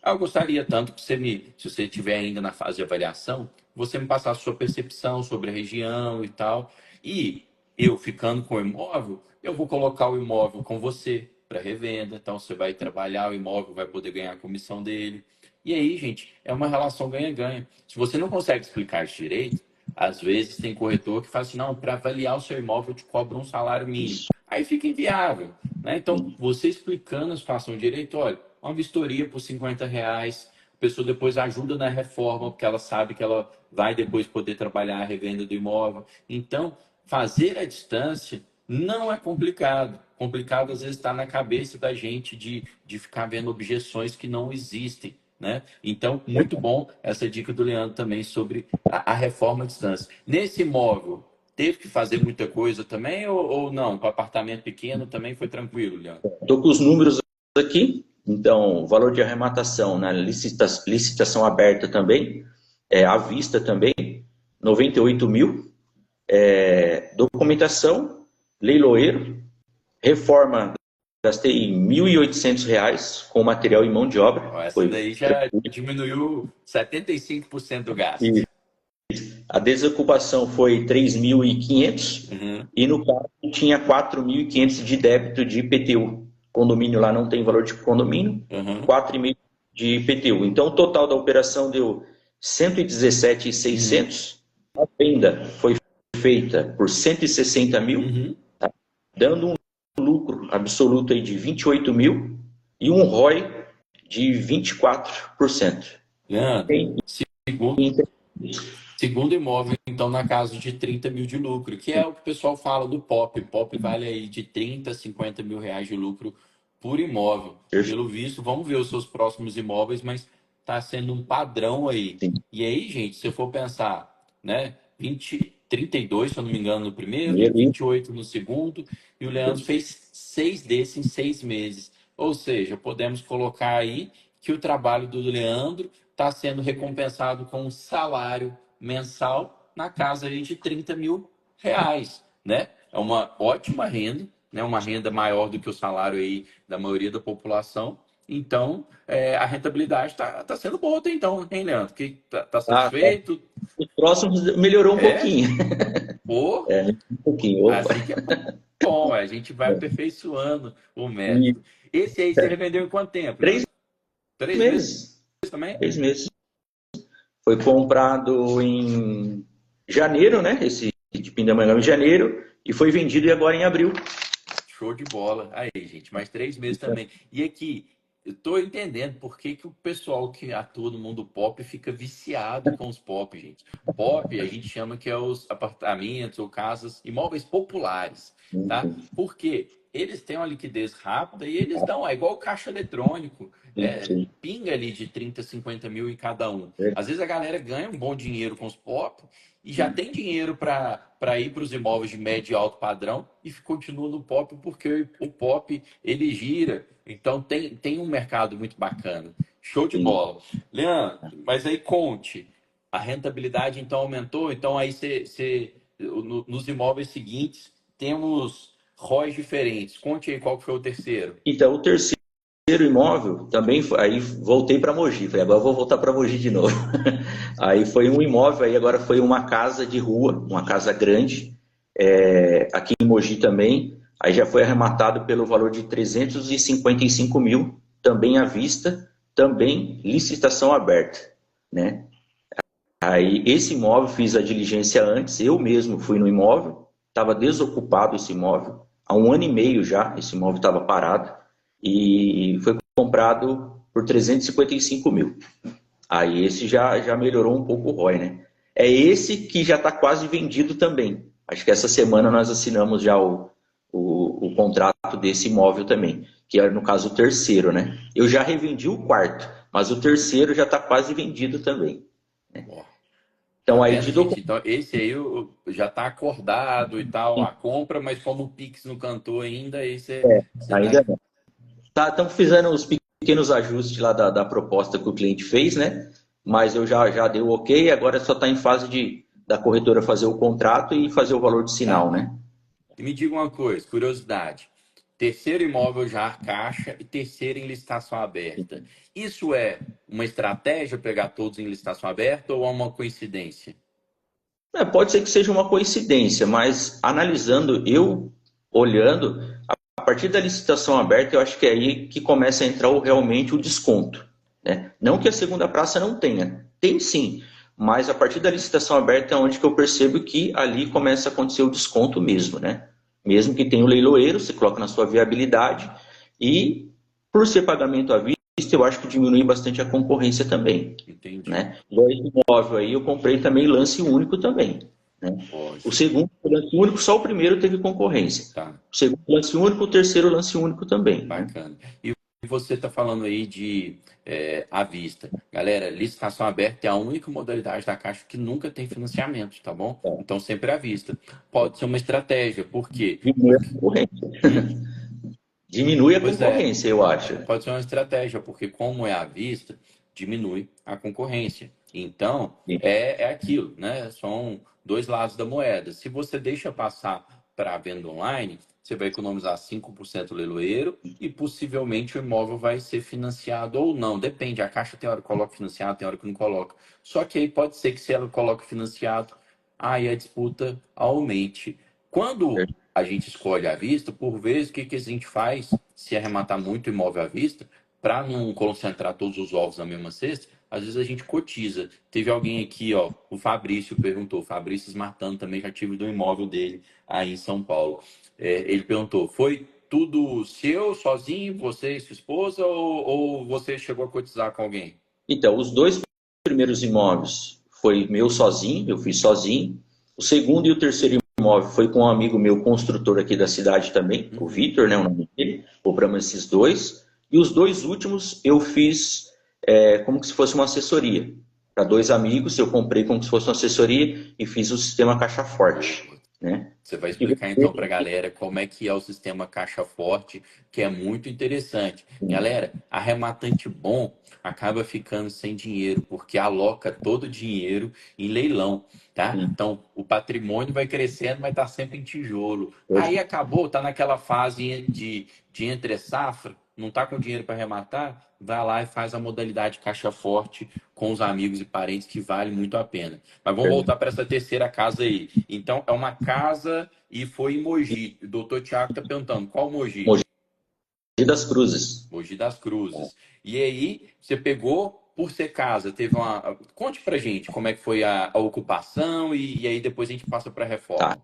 Eu gostaria tanto que se você estiver ainda na fase de avaliação, você me passasse a sua percepção sobre a região e tal. E eu ficando com o imóvel, eu vou colocar o imóvel com você para revenda. Então você vai trabalhar o imóvel, vai poder ganhar a comissão dele. E aí, gente, é uma relação ganha-ganha. Se você não consegue explicar isso direito, às vezes tem corretor que fala assim: não, para avaliar o seu imóvel eu te cobro um salário mínimo. Aí fica inviável, né? Então, você explicando a situação direito, olha, uma vistoria por R$ 50, a pessoa depois ajuda na reforma, porque ela sabe que ela vai depois poder trabalhar a revenda do imóvel. Então, fazer a distância Não é complicado. Complicado às vezes está na cabeça da gente de ficar vendo objeções que não existem, né? Então, muito bom essa dica do Leandro também sobre a reforma à distância. Nesse imóvel, teve que fazer muita coisa também ou não? Com apartamento pequeno também foi tranquilo, Leandro? Estou com os números aqui. Então, valor de arrematação na licitação aberta também, à vista também, 98 mil. Documentação, leiloeiro, reforma, gastei R$ 1.800 com material e mão de obra. Ó, essa Foi daí já diminuiu 75% do gasto. e a desocupação foi 3.500 Uhum, e no caso tinha 4.500 de débito de IPTU. Condomínio lá não tem valor de condomínio, uhum, 4,5 de IPTU. Então o total da operação deu uhum, 117.600. A venda foi feita por 160 mil, uhum. dando um lucro absoluto aí de 28 mil e um ROI de 24%. Leandro, Em, segundo, em, segundo imóvel, então, na casa de 30 mil de lucro, que é o que o pessoal fala do POP. POP vale aí de 30 a 50 mil reais de lucro por imóvel. Pelo visto, vamos ver os seus próximos imóveis, mas está sendo um padrão aí. E aí, gente, se eu for pensar, né, 32, se eu não me engano, no primeiro, 28 no segundo, e o Leandro fez 6 desses em 6 meses. Ou seja, podemos colocar aí que o trabalho do Leandro está sendo recompensado com um salário mensal na casa aí de 30 mil reais, né? É uma ótima renda, né? Uma renda maior do que o salário aí da maioria da população. Então, a rentabilidade está sendo boa até então, hein, Leandro? Que tá tá. satisfeito? Os próximos melhorou um É? pouquinho. Pô, Um pouquinho. Opa. assim que é bom, a gente vai aperfeiçoando o E método. Esse aí você revendeu em quanto tempo, três Leandro? 3 meses meses. também? 3 meses. Foi comprado em janeiro, né? Esse de Pindamonhangaba em janeiro e foi vendido agora em abril. Show de bola. Aí, gente, mais 3 meses também. E aqui, eu tô entendendo por que que o pessoal que atua no mundo pop fica viciado com os pop, gente. Pop, a gente chama que é os apartamentos ou casas, imóveis populares, tá? Porque eles têm uma liquidez rápida e eles dão, é igual caixa eletrônico, Sim. pinga ali de 30, 50 mil em cada um. Às vezes a galera ganha um bom dinheiro com os pop, e já tem dinheiro para ir para os imóveis de médio e alto padrão e continua no pop porque o pop ele gira. Então tem um mercado muito bacana. Show de Sim. bola. Leandro, mas aí conte, a rentabilidade então aumentou, então aí nos imóveis seguintes temos ROIs diferentes. Conte aí qual que foi o terceiro. Então, o terceiro imóvel também foi, aí voltei para Mogi, falei, agora eu vou voltar para Mogi de novo. Aí foi um imóvel, aí agora foi uma casa de rua, uma casa grande, aqui em Mogi também, aí já foi arrematado pelo valor de 355 mil, também à vista, também licitação aberta, né? Aí esse imóvel fiz a diligência antes, eu mesmo fui no imóvel, estava desocupado esse imóvel, há 1 ano e meio já, esse imóvel estava parado, e foi comprado por 355 mil. Aí esse já melhorou um pouco o ROI, né? É esse que já está quase vendido também. Acho que essa semana nós assinamos já o contrato desse imóvel também, que é no caso o terceiro, né? Eu já revendi o quarto, mas o terceiro já está quase vendido também. Ó, tá Então aí vendo, de gente? documento Então, esse aí já tá acordado e tal, a compra, mas como o Pix não cantou ainda, aí você ainda tá. não. Estamos fazendo os pequenos ajustes lá da proposta que o cliente fez, né? Mas eu já dei o ok, agora só está em fase da corretora fazer o contrato e fazer o valor de Tá. sinal, né? E me diga uma coisa, curiosidade. Terceiro imóvel já caixa e terceiro em licitação aberta. Isso é uma estratégia pegar todos em licitação aberta ou é uma coincidência? Pode ser que seja uma coincidência, mas analisando, eu olhando, a partir da licitação aberta, eu acho que é aí que começa a entrar realmente o desconto, né? Não que a segunda praça não tenha, tem sim, mas a partir da licitação aberta é onde que eu percebo que ali começa a acontecer o desconto mesmo, né? Mesmo que tenha o leiloeiro, você coloca na sua viabilidade e por ser pagamento à vista, eu acho que diminui bastante a concorrência também, Entendi. né? Igual esse imóvel aí, eu comprei também lance único também. né? O Lógico. segundo foi lance único, só o primeiro teve concorrência. Tá. O segundo lance único, o terceiro lance único também, né? Bacana. E você está falando aí de à vista. Galera, licitação aberta é a única modalidade da Caixa que nunca tem financiamento, tá bom? Então, sempre à vista. Pode ser uma estratégia. Por quê? Diminui a Porque, concorrência. hum, Diminui a pois é, concorrência, eu acho. pode ser uma estratégia, porque como é à vista, diminui a concorrência. Então, é aquilo, né? São dois lados da moeda. Se você deixa passar para a venda online, você vai economizar 5% leiloeiro e possivelmente o imóvel vai ser financiado ou não. Depende, a Caixa tem hora que coloca financiado, tem hora que não coloca. Só que aí pode ser que se ela coloca financiado, aí a disputa aumente. Quando a gente escolhe à vista, por vezes, o que que a gente faz se arrematar muito imóvel à vista, para não concentrar todos os ovos na mesma cesta, às vezes a gente cotiza. Teve alguém aqui, ó, o Fabrício perguntou, o Fabrício Smartano também já tive do imóvel dele aí em São Paulo. Ele perguntou, foi tudo seu, sozinho, você e sua esposa, ou você chegou a cotizar com alguém? Então, os dois primeiros imóveis foi meu sozinho, eu fiz sozinho. O segundo e o terceiro imóvel foi com um amigo meu, construtor aqui da cidade também, o Uhum. Vitor, né, o nome dele. Compramos esses dois. E os dois últimos eu fiz como se fosse uma assessoria. Para dois amigos, eu comprei como se fosse uma assessoria e fiz o sistema Caixa Forte, Boa. né? Você vai explicar então para a galera como é que é o sistema caixa forte, que é muito interessante. Galera, arrematante bom acaba ficando sem dinheiro, porque aloca todo o dinheiro em leilão, tá? Então, o patrimônio vai crescendo, mas tá sempre em tijolo. Aí acabou, tá naquela fase de entre safra, não tá com dinheiro para arrematar, vai lá e faz a modalidade caixa forte com os amigos e parentes, que vale muito a pena. Mas vamos voltar para essa terceira casa aí. Então, é uma casa e foi em Mogi. O doutor Tiago está perguntando, qual Mogi? Mogi das Cruzes. Mogi das Cruzes. E aí, você pegou, por ser casa, teve uma... Conte pra gente como é que foi a ocupação e aí depois a gente passa para a Tá. reforma.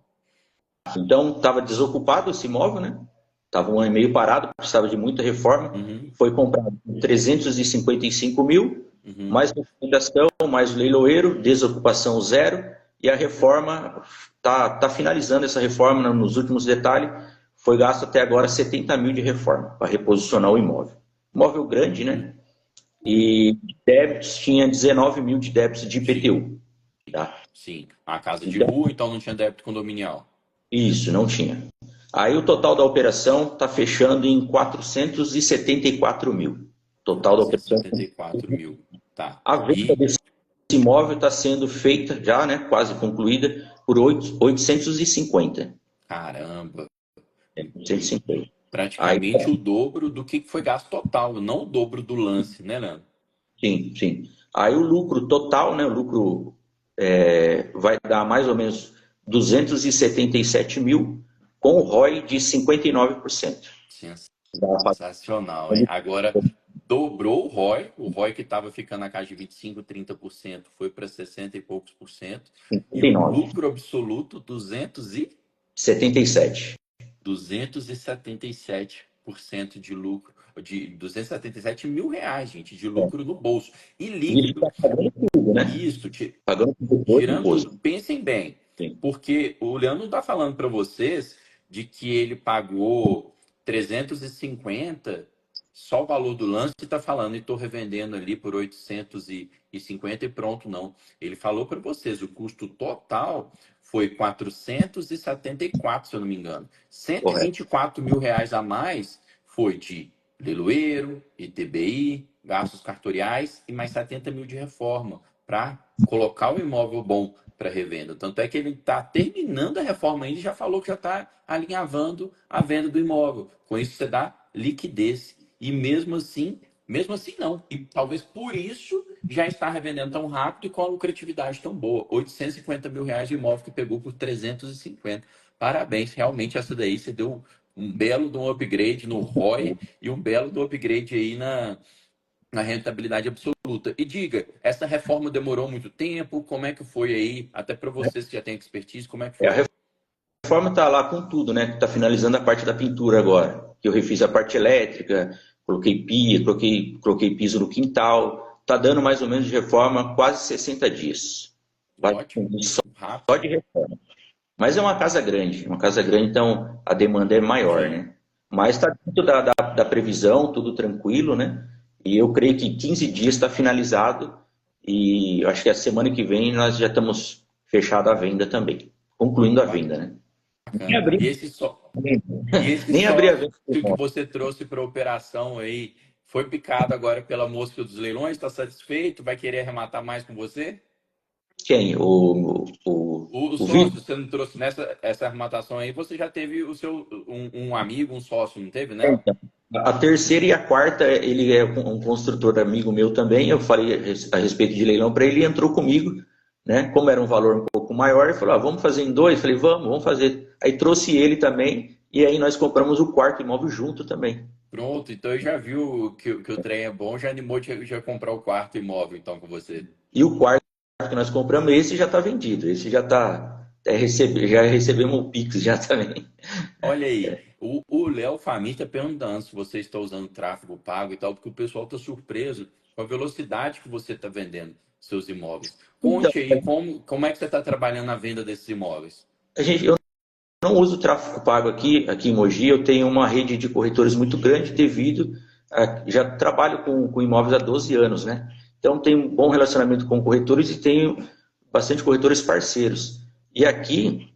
Então, estava desocupado esse imóvel, né? Estava um ano e meio parado, precisava de muita reforma. Uhum, Foi comprado por 355 mil, uhum. mais documentação, mais o leiloeiro, desocupação zero. E a reforma, tá finalizando essa reforma nos últimos detalhes. Foi gasto até agora 70 mil de reforma para reposicionar o imóvel. Imóvel grande, né? E débitos, tinha 19 mil de débitos de Sim, IPTU. Tá? sim. A casa de Então, rua, então não tinha débito condominial. isso, não tinha. Aí o total da operação está fechando em 474 mil. Total da operação. 474 mil. Tá. A venda E, desse imóvel está sendo feita já, né, quase concluída, por 850. caramba, 850. Aí, praticamente o dobro do que foi gasto total, não o dobro do lance, né, Leandro? sim, sim. Aí o lucro total, né, o lucro vai dar mais ou menos 277 mil, com o ROI de 59%. Sensacional, hein? Agora dobrou o ROI que estava ficando na casa de 25, 30%, foi para 60 e poucos por cento, e o 59. lucro absoluto 77. 277% de lucro, de 277 mil reais, gente, de lucro no bolso. E E ele líquido, está pagando tudo, né? isso, Pagando tudo do tirando imposto. tudo, pensem bem, Sim. porque o Leandro não está falando para vocês de que ele pagou 350, só o valor do lance está falando, e estou revendendo ali por 850 e pronto, não. Ele falou para vocês, o custo total foi 474, se eu não me engano. cento e Correto. vinte e quatro mil reais a mais foi de leiloeiro, ITBI, gastos cartoriais e mais 70 mil de reforma para colocar o imóvel bom para revenda. Tanto é que ele está terminando a reforma ainda e já falou que já está alinhavando a venda do imóvel. Com isso você dá liquidez. E mesmo assim não. E talvez por isso já está revendendo tão rápido e com a lucratividade tão boa. 850 mil reais de imóvel que pegou por 350. Parabéns, realmente essa daí você deu um belo de um upgrade no ROI e um belo do upgrade aí na rentabilidade absoluta. E diga, essa reforma demorou muito tempo? Como é que foi aí? Até para vocês que já têm expertise, como é que A foi? reforma está lá com tudo, né? Está finalizando a parte da pintura agora. Que eu refiz a parte elétrica, coloquei pia, coloquei piso no quintal. Está dando mais ou menos de reforma quase 60 dias. Ótimo. rápido. só de reforma. Mas é uma casa grande, então a demanda é maior, Sim. né? Mas está dentro da previsão, tudo tranquilo, né? E eu creio que 15 dias está finalizado e eu acho que a semana que vem nós já estamos fechado a venda também, concluindo a venda, né? Nem Bacana. abri, E esse nem abri a sócio venda. que você trouxe para a operação aí, foi picado agora pela mosca dos leilões, está satisfeito? Vai querer arrematar mais com você? Quem? O O Vitor? sócio, você não trouxe nessa essa arrematação aí, você já teve o seu um amigo, um sócio, não teve nela? Então, a terceira e a quarta, ele é um construtor amigo meu também. Eu falei a respeito de leilão para ele, entrou comigo, né? Como era um valor um pouco maior, ele falou: ah, vamos fazer em dois? Eu falei: vamos fazer. Aí trouxe ele também, e aí nós compramos o quarto imóvel junto também. Pronto, então eu já viu que o trem é bom, já animou de já comprar o quarto imóvel então com você. E o quarto que nós compramos, esse já está vendido, esse já está. Já recebemos o Pix já também. Olha aí, o Léo Famir está perguntando se você está usando tráfego pago e tal, porque o pessoal está surpreso com a velocidade que você está vendendo seus imóveis. Então, Conte aí como é que você está trabalhando na venda desses imóveis. eu não uso tráfego pago aqui em Mogi. Eu tenho uma rede de corretores muito grande devido já trabalho com imóveis há 12 anos, né? Então tenho um bom relacionamento com corretores e tenho bastante corretores parceiros. E aqui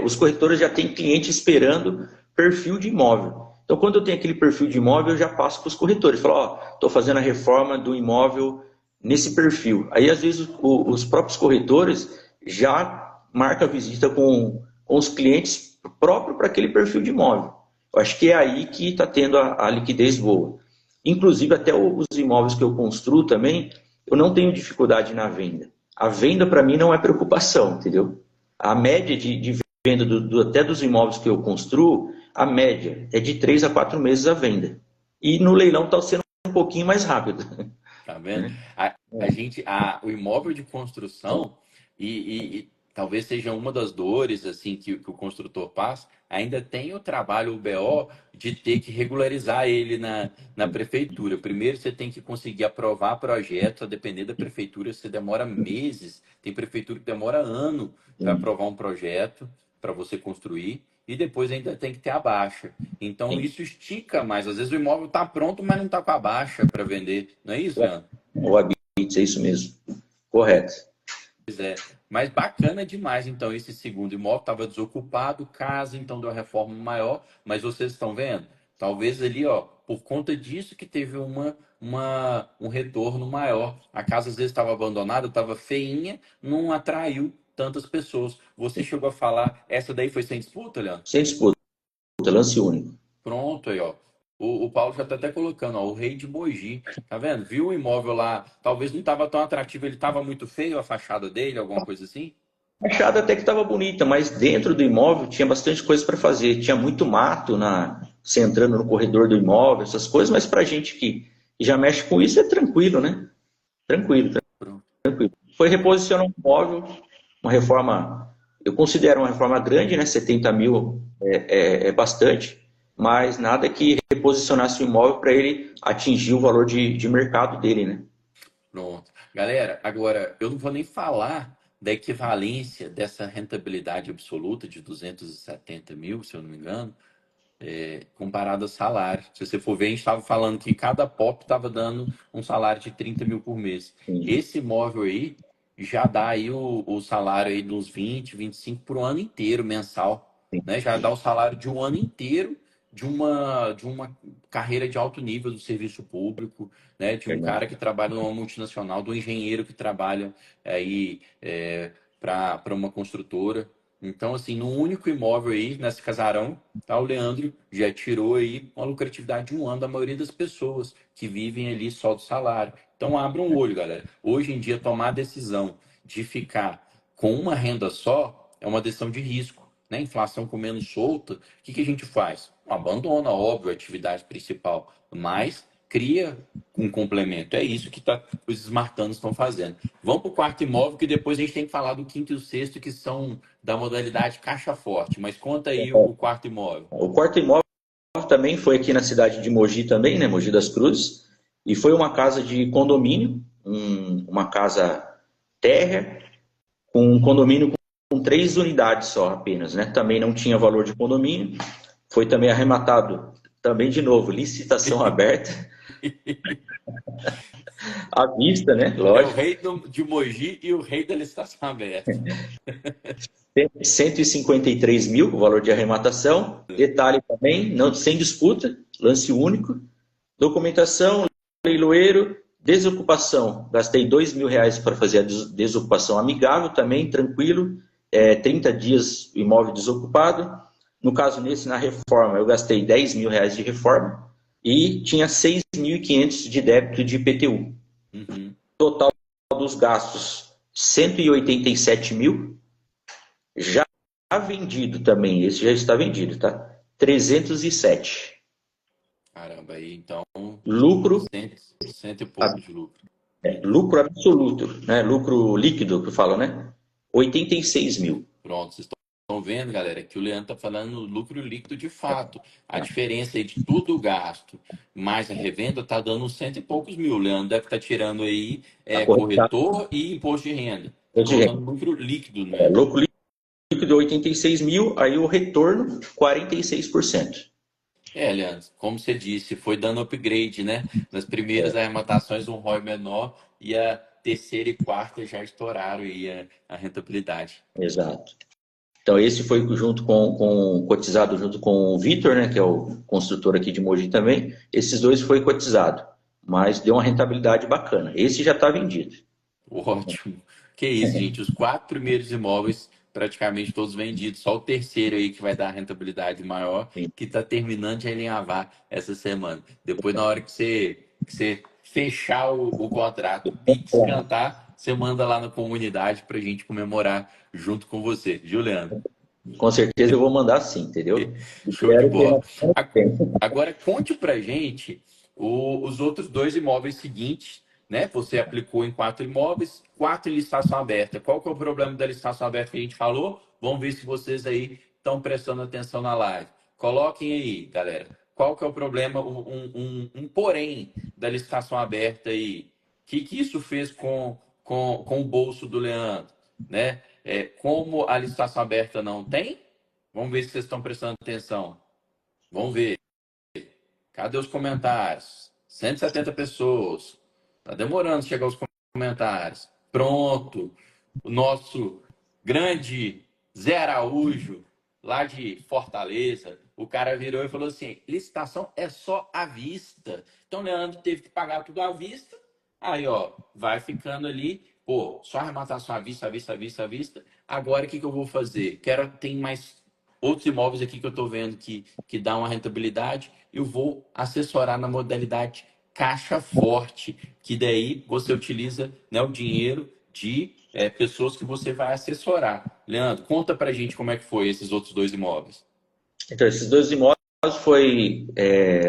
os corretores já têm cliente esperando perfil de imóvel. Então quando eu tenho aquele perfil de imóvel, eu já passo para os corretores. Falo: ó, estou fazendo a reforma do imóvel nesse perfil. Aí às vezes os próprios corretores já marcam a visita com os clientes próprio para aquele perfil de imóvel. Eu acho que é aí que está tendo a liquidez boa. Inclusive, até os imóveis que eu construo também, eu não tenho dificuldade na venda. A venda, para mim, não é preocupação, entendeu? A média de venda até dos imóveis que eu construo, a média é de 3 a 4 meses a venda. E no leilão está sendo um pouquinho mais rápido. Tá vendo? O imóvel de construção e talvez seja uma das dores assim que o construtor passa, ainda tem o trabalho, o BO, de ter que regularizar ele na prefeitura. Primeiro você tem que conseguir aprovar projeto, a depender da prefeitura, você demora meses, tem prefeitura que demora ano para aprovar um projeto para você construir. E depois ainda tem que ter a baixa. Então isso estica mais. Às vezes o imóvel está pronto, mas não está com a baixa para vender. Não é isso, Leandro? O Habits, é isso mesmo. Correto. Pois é. Mas bacana demais, então, esse segundo imóvel estava desocupado, casa, então deu uma reforma maior, mas vocês estão vendo? Talvez ali, ó, por conta disso que teve um retorno maior. A casa às vezes estava abandonada, estava feinha, não atraiu tantas pessoas. Você chegou a falar, essa daí foi sem disputa, Leandro? Sem disputa, lance único. Pronto aí, ó. O Paulo já tá até colocando, ó, o rei de Mogi. Tá vendo? Viu o imóvel lá, talvez não estava tão atrativo, ele estava muito feio a fachada dele, alguma coisa assim? A fachada até que estava bonita, mas dentro do imóvel tinha bastante coisa para fazer. Tinha muito mato você entrando no corredor do imóvel, essas coisas, mas para gente que já mexe com isso é tranquilo, né? Tranquilo. Pronto. Foi reposicionar um imóvel, uma reforma, eu considero uma reforma grande, né? 70 mil é bastante, mas nada que reposicionasse o imóvel para ele atingir o valor de mercado dele, né? Pronto. Galera, agora eu não vou nem falar da equivalência dessa rentabilidade absoluta de 270 mil, se eu não me engano, comparado ao salário. Se você for ver, a gente estava falando que cada POP estava dando um salário de 30 mil por mês. Sim. Esse imóvel aí já dá aí o salário aí de uns 20, 25 por um ano inteiro, mensal. Né? Já dá o salário de um ano inteiro de uma carreira de alto nível do serviço público, né? De um cara que trabalha numa multinacional, do engenheiro que trabalha aí para uma construtora. Então, assim, no único imóvel aí, nesse casarão, tá, o Leandro já tirou aí uma lucratividade de um ano da maioria das pessoas que vivem ali só do salário. Então, abra um olho, galera. Hoje em dia, tomar a decisão de ficar com uma renda só é uma decisão de risco, né? Inflação comendo solta, o que a gente faz? Abandona, óbvio, a atividade principal, mas cria um complemento. É isso que os smartanos estão fazendo. Vamos para o quarto imóvel, que depois a gente tem que falar do quinto e o sexto, que são da modalidade caixa forte. Mas conta aí o quarto imóvel. O quarto imóvel também foi aqui na cidade de Mogi também, né? Mogi das Cruzes. E foi uma casa de condomínio, uma casa térrea, com um condomínio 3 unidades só apenas, né? Também não tinha valor de condomínio. Foi também arrematado, também de novo, licitação aberta. À vista, né? É o Lógico. rei de Mogi e o rei da licitação aberta. 153 mil o valor de arrematação. Detalhe também, não, sem disputa, lance único. Documentação, leiloeiro, desocupação. Gastei R$ 2.000 para fazer a desocupação amigável também, tranquilo. 30 dias o imóvel desocupado. No caso, na reforma, eu gastei R$ 10.000 de reforma e tinha 6.500 de débito de IPTU. Uhum. Total dos gastos, 187 mil. Já vendido também, esse já está vendido, tá? 307. Caramba, aí então. Lucro. Cento e pouco de lucro. Lucro absoluto, né? Lucro líquido que fala, né? 86 mil. Pronto, vocês estão vendo, galera, que o Leandro está falando lucro líquido de fato. A diferença aí de tudo o gasto mais a revenda está dando uns cento e poucos mil. O Leandro deve estar tirando aí corretor e imposto de renda. Estou usando lucro líquido, né? Lucro líquido 86 mil, aí o retorno 46%. Leandro, como você disse, foi dando upgrade, né? Nas primeiras arrematações, um ROI menor e a terceira e quarta já estouraram aí a rentabilidade. Exato. Então, esse foi cotizado junto com o Vitor, né, que é o construtor aqui de Mogi também. Esses dois foi cotizado, mas deu uma rentabilidade bacana. Esse já está vendido. Ótimo. Que isso, gente. Os 4 primeiros imóveis, praticamente todos vendidos. Só o terceiro aí que vai dar rentabilidade maior, que está terminando de alinhavar essa semana. Depois, na hora que você fechar o contrato, o Pix cantar, você manda lá na comunidade para a gente comemorar junto com você. Juliano. Com certeza eu vou mandar sim, entendeu? Show de bola. Agora, conte pra gente os outros 2 imóveis seguintes, né? Você aplicou em 4 imóveis, 4 em licitação aberta. Qual que é o problema da licitação aberta que a gente falou? Vamos ver se vocês aí estão prestando atenção na live. Coloquem aí, galera. Qual que é o problema, um porém da licitação aberta aí? O que isso fez com o bolso do Leandro, né? Como a licitação aberta não tem, vamos ver se vocês estão prestando atenção. Vamos ver. Cadê os comentários? 170 pessoas. Tá demorando chegar os comentários. Pronto. O nosso grande Zé Araújo, lá de Fortaleza, o cara virou e falou assim: licitação é só à vista. Então, Leandro teve que pagar tudo à vista. Aí, ó, vai ficando ali. Pô, só arrematação à vista, à vista, à vista, à vista. Agora, o que eu vou fazer? Tem mais outros imóveis aqui que eu estou vendo que dá uma rentabilidade. Eu vou assessorar na modalidade caixa forte, que daí você utiliza, né, o dinheiro de pessoas que você vai assessorar. Leandro, conta pra gente como é que foi esses outros 2 imóveis. Então, esses 2 imóveis foi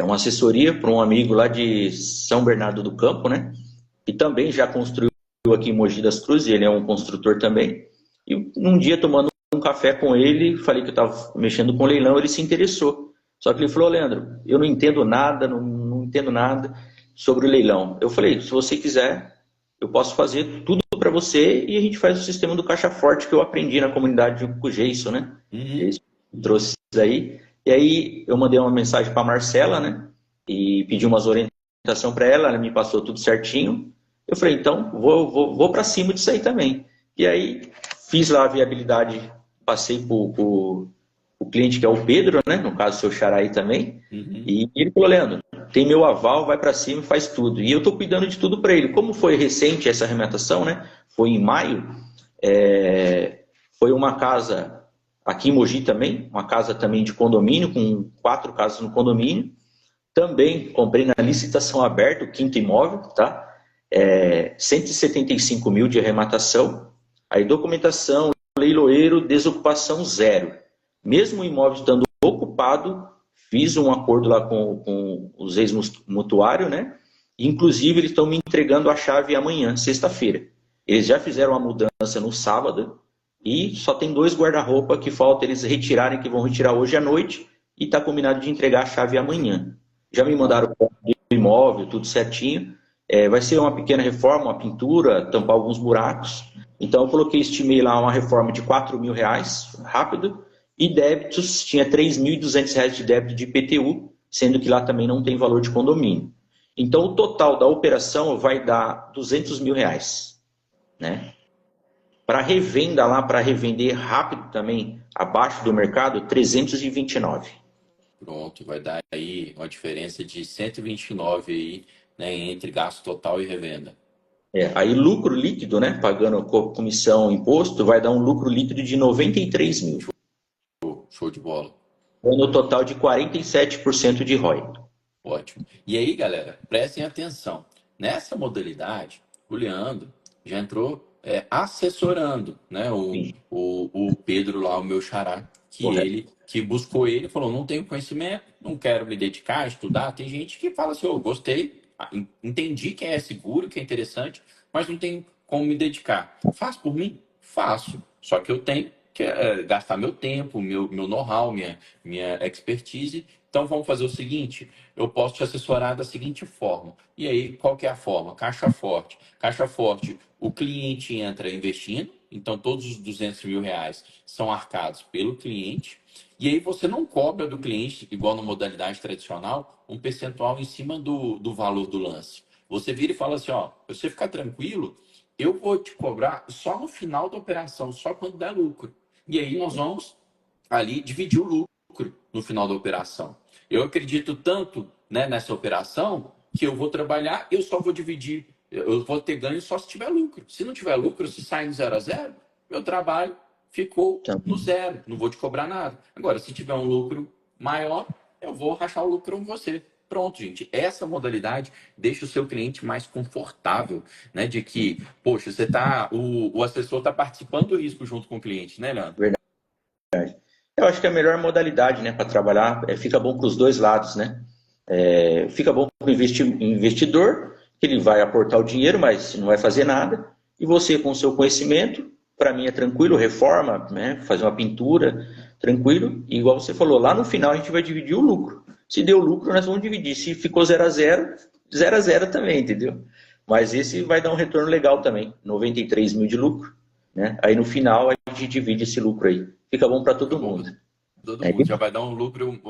uma assessoria para um amigo lá de São Bernardo do Campo, né? E também já construiu aqui em Mogi das Cruzes, ele é um construtor também. E um dia, tomando um café com ele, falei que eu estava mexendo com leilão, ele se interessou. Só que ele falou: Leandro, eu não entendo nada, não entendo nada sobre o leilão. Eu falei: se você quiser, eu posso fazer tudo para você e a gente faz o sistema do caixa forte que eu aprendi na comunidade com o Jason, né? Ele trouxe isso aí. E aí eu mandei uma mensagem para a Marcela, né? E pedi umas orientações para ela me passou tudo certinho. Eu falei: então, vou para cima disso aí também. E aí fiz lá a viabilidade, passei para o cliente, que é o Pedro, né? No caso, seu xará aí também. E ele falou: Leandro, tem meu aval, vai para cima e faz tudo. E eu estou cuidando de tudo para ele. Como foi recente essa arrematação, né? Foi em maio. Foi uma casa aqui em Mogi também, uma casa também de condomínio, com 4 casas no condomínio. Também comprei na licitação aberta, o 5º imóvel, tá? 175 mil de arrematação. Aí documentação, leiloeiro, desocupação 0. Mesmo o imóvel estando ocupado, fiz um acordo lá com os ex-mutuários, né? Inclusive, eles estão me entregando a chave amanhã, sexta-feira. Eles já fizeram a mudança no sábado e só tem 2 guarda-roupa que falta eles retirarem, que vão retirar hoje à noite, e está combinado de entregar a chave amanhã. Já me mandaram o imóvel, tudo certinho. Vai ser uma pequena reforma, uma pintura, tampar alguns buracos. Então eu coloquei, estimei lá uma reforma de R$ 4.000, rápido, e débitos, tinha R$ 3.200 de débito de IPTU, sendo que lá também não tem valor de condomínio. Então o total da operação vai dar R$ 200.000, né? Para revenda lá, para revender rápido também, abaixo do mercado, 329. Pronto, vai dar aí uma diferença de 129 aí, né, entre gasto total e revenda. Aí lucro líquido, né, pagando comissão, imposto, vai dar um lucro líquido de 93 mil. Show de bola. No total de 47% de ROI. Ótimo. E aí, galera, prestem atenção. Nessa modalidade, o Leandro já entrou assessorando, né? Sim, O Pedro lá, o meu xará, correto. que buscou ele e falou: não tenho conhecimento, não quero me dedicar a estudar. Tem gente que fala assim: eu gostei, entendi que é seguro, que é interessante, mas não tenho como me dedicar. Faz por mim? Faço. Só que eu tenho que gastar meu tempo, meu know-how, minha expertise. Então vamos fazer o seguinte: eu posso te assessorar da seguinte forma. E aí, qual que é a forma? Caixa forte. Caixa forte, o cliente entra investindo, então todos os R$ 200.000 são arcados pelo cliente. E aí você não cobra do cliente, igual na modalidade tradicional, um percentual em cima do valor do lance. Você vira e fala assim, ó, pra você ficar tranquilo, eu vou te cobrar só no final da operação, só quando der lucro. E aí nós vamos ali dividir o lucro no final da operação. Eu acredito tanto, né, nessa operação que eu vou trabalhar, eu só vou dividir, eu vou ter ganho só se tiver lucro. Se não tiver lucro, se sai no 0 a 0, meu trabalho ficou Então, no zero, não vou te cobrar nada. Agora, se tiver um lucro maior, eu vou rachar o lucro com você. Pronto, gente. Essa modalidade deixa o seu cliente mais confortável, né? De que, poxa, o assessor está participando do risco junto com o cliente, né, Leandro? verdade. Eu acho que é a melhor modalidade, né, para trabalhar, fica bom para os dois lados, né? Fica bom para o investidor, que ele vai aportar o dinheiro, mas não vai fazer nada. E você, com o seu conhecimento, para mim é tranquilo, reforma, né, fazer uma pintura, tranquilo. E igual você falou, lá no final a gente vai dividir o lucro. Se deu lucro, nós vamos dividir. Se ficou 0 a 0, 0 a 0 também, entendeu? Mas esse vai dar um retorno legal também, 93 mil de lucro, né? Aí no final a gente divide esse lucro aí. Fica bom para Fica todo bom mundo. para todo É, mundo. Já vai dar um lucro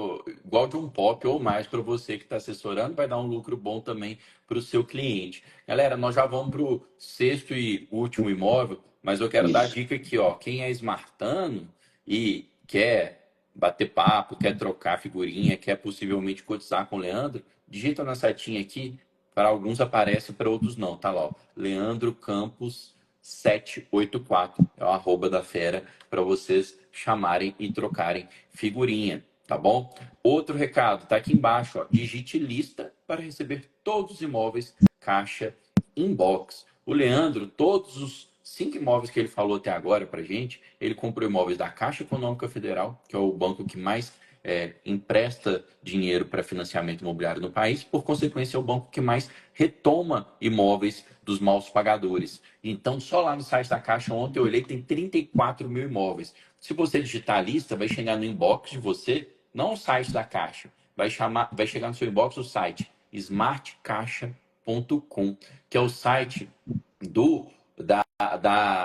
igual de um POP ou mais para você que está assessorando, vai dar um lucro bom também para o seu cliente. Galera, nós já vamos para o sexto e último imóvel, mas eu quero dar a isso. dica aqui, ó. Quem é smartano e quer bater papo, quer trocar figurinha, quer possivelmente cotizar com o Leandro, digita na setinha aqui. Para alguns aparece, para outros não. Tá lá, ó. Leandro Campos 784. É o arroba da fera para vocês chamarem e trocarem figurinha, tá bom? Outro recado, tá aqui embaixo, ó. Digite lista para receber todos os imóveis Caixa Inbox. O Leandro, todos os 5 imóveis que ele falou até agora pra gente, ele comprou imóveis da Caixa Econômica Federal, que é o banco que mais empresta dinheiro para financiamento imobiliário no país, por consequência, é o banco que mais retoma imóveis dos maus pagadores. Então, só lá no site da Caixa, ontem eu olhei, tem 34 mil imóveis. Se você digitar a lista, vai chegar no inbox de você, não o site da Caixa, vai chegar no seu inbox o site smartcaixa.com, que é o site do da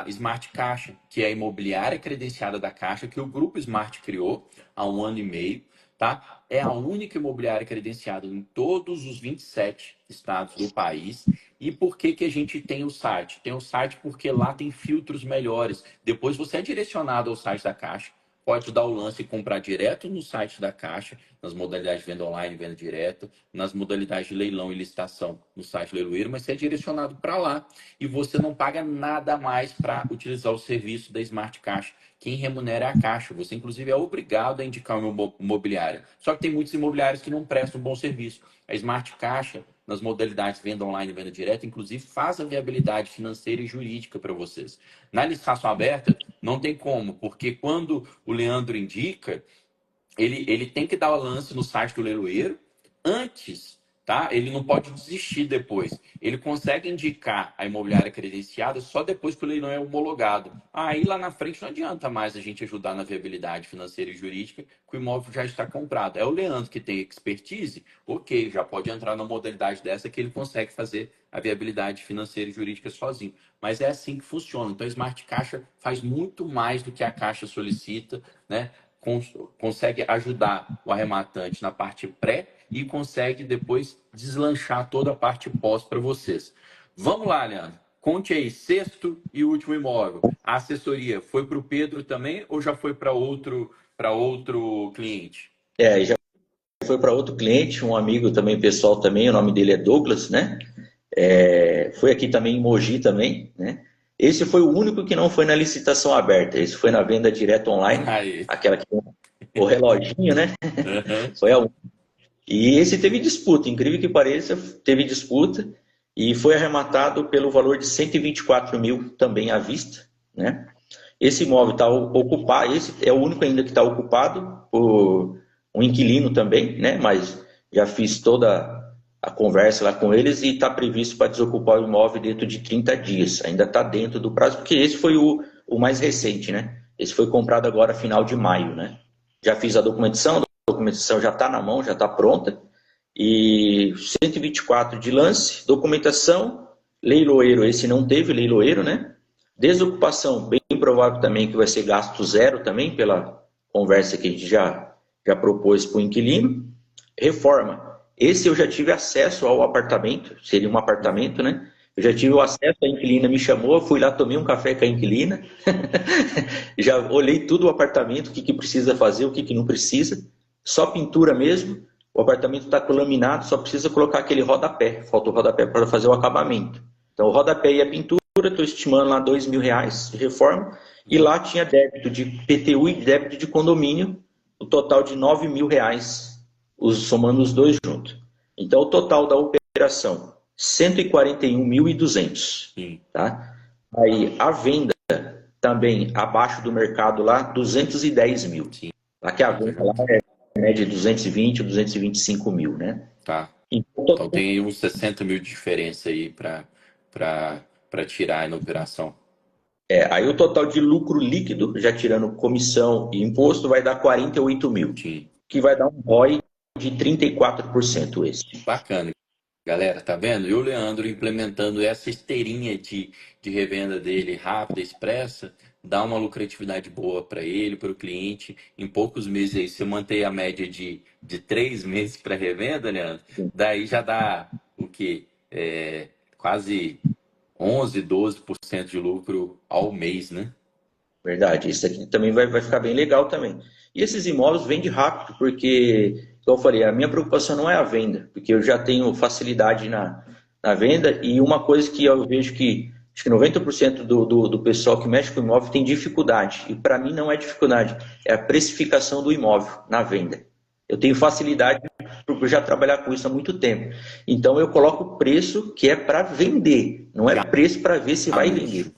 Smart Caixa, que é a imobiliária credenciada da Caixa, que o Grupo Smart criou há um ano e meio, tá? É a única imobiliária credenciada em todos os 27 estados do país. E por que que a gente tem o site? Tem o site porque lá tem filtros melhores. Depois você é direcionado ao site da Caixa, pode dar o lance e comprar direto no site da Caixa, nas modalidades de venda online, venda direta, nas modalidades de leilão e licitação no site Leiloeiro, mas você é direcionado para lá e você não paga nada mais para utilizar o serviço da Smart Caixa. Quem remunera é a Caixa. Você, inclusive, é obrigado a indicar uma imobiliária. Só que tem muitos imobiliários que não prestam um bom serviço. A Smart Caixa, nas modalidades venda online e venda direta, inclusive, faz a viabilidade financeira e jurídica para vocês. Na licitação aberta, não tem como, porque quando o Leandro indica, ele tem que dar o lance no site do leiloeiro antes, tá? Ele não pode desistir depois. Ele consegue indicar a imobiliária credenciada só depois que o leilão é homologado. Aí lá na frente não adianta mais a gente ajudar na viabilidade financeira e jurídica, que o imóvel já está comprado. É o Leandro que tem expertise, ok, já pode entrar na modalidade dessa que ele consegue fazer a viabilidade financeira e jurídica sozinho. Mas é assim que funciona. Então, a Smart Caixa faz muito mais do que a Caixa solicita, né? Consegue ajudar o arrematante na parte pré e consegue depois deslanchar toda a parte pós para vocês. Vamos lá, Leandro. Conte aí, sexto e último imóvel. A assessoria foi para o Pedro também ou já foi para outro cliente? Já foi para outro cliente, um amigo também, pessoal também, o nome dele é Douglas, né? Foi aqui também em Mogi também, né? Esse foi o único que não foi na licitação aberta. Esse foi na venda direta online, Aí. aquela que tem o reloginho, né? Uhum. Foi a única. E esse teve disputa, incrível que pareça, teve disputa e foi arrematado pelo valor de 124 mil também à vista, né? Esse imóvel está ocupado, esse é o único ainda que está ocupado por um inquilino também, né? Mas já fiz toda a conversa lá com eles e está previsto para desocupar o imóvel dentro de 30 dias. Ainda está dentro do prazo, porque esse foi o mais recente, né? Esse foi comprado agora final de maio, né? Já fiz a documentação já está na mão, já está pronta. E 124 de lance, documentação, leiloeiro, esse não teve leiloeiro, né? Desocupação, bem provável também que vai ser gasto zero também, pela conversa que a gente já propôs para o inquilino. Reforma, esse eu já tive acesso ao apartamento, seria um apartamento, né? Eu já tive o acesso, a inquilina me chamou, fui lá, tomei um café com a inquilina, já olhei tudo o apartamento, o que precisa fazer, o que não precisa, só pintura mesmo, o apartamento está laminado, só precisa colocar aquele rodapé, falta o rodapé para fazer o acabamento. Então o rodapé e a pintura, estou estimando lá R$ 2.000 de reforma, e lá tinha débito de PTU e débito de condomínio, o total de R$ 9.000, somando os dois juntos. Então o total da operação, 141.200, tá? Aí a venda também abaixo do mercado lá, 210 mil. Sim. Lá que a venda lá é média de 220 ou 225 mil, né? Tá. Então, Então tem aí uns 60 mil de diferença aí para tirar aí na operação. aí o total de lucro líquido, já tirando comissão e imposto, vai dar 48 mil, Sim. que vai dar um ROI de 34% esse. Bacana. Galera, tá vendo? E o Leandro implementando essa esteirinha de revenda dele rápida, expressa, dá uma lucratividade boa para ele, para o cliente. Em poucos meses aí, se eu manter a média de 3 meses para revenda, Leandro, daí já dá o quê? Quase 11, 12% de lucro ao mês, né? Verdade, isso aqui também vai ficar bem legal também. E esses imóveis vendem rápido, porque, como eu falei, a minha preocupação não é a venda, porque eu já tenho facilidade na venda, e uma coisa que eu vejo que acho que 90% do pessoal que mexe com imóvel tem dificuldade, e para mim não é dificuldade, é a precificação do imóvel na venda. Eu tenho facilidade porque eu já trabalhar com isso há muito tempo. Então eu coloco preço que é para vender, não é preço para ver se vai vender.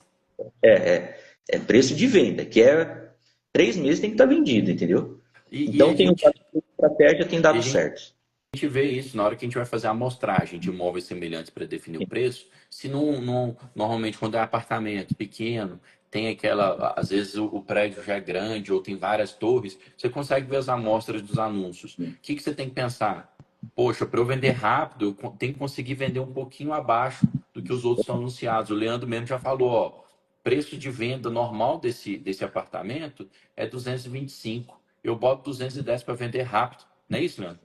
É preço de venda, que é 3 meses tem que estar vendido, entendeu? E Então a tem gente, usado a estratégia, tem e a dado gente certo. A gente vê isso na hora que a gente vai fazer a amostragem de imóveis semelhantes para definir o preço. Se normalmente quando é apartamento pequeno, tem aquela, às vezes o prédio já é grande ou tem várias torres, você consegue ver as amostras dos anúncios. O que você tem que pensar? Poxa, para eu vender rápido, eu tenho que conseguir vender um pouquinho abaixo do que os outros são anunciados. O Leandro mesmo já falou, ó, preço de venda normal desse apartamento é 225. Eu boto 210 para vender rápido. Não é isso, Leandro?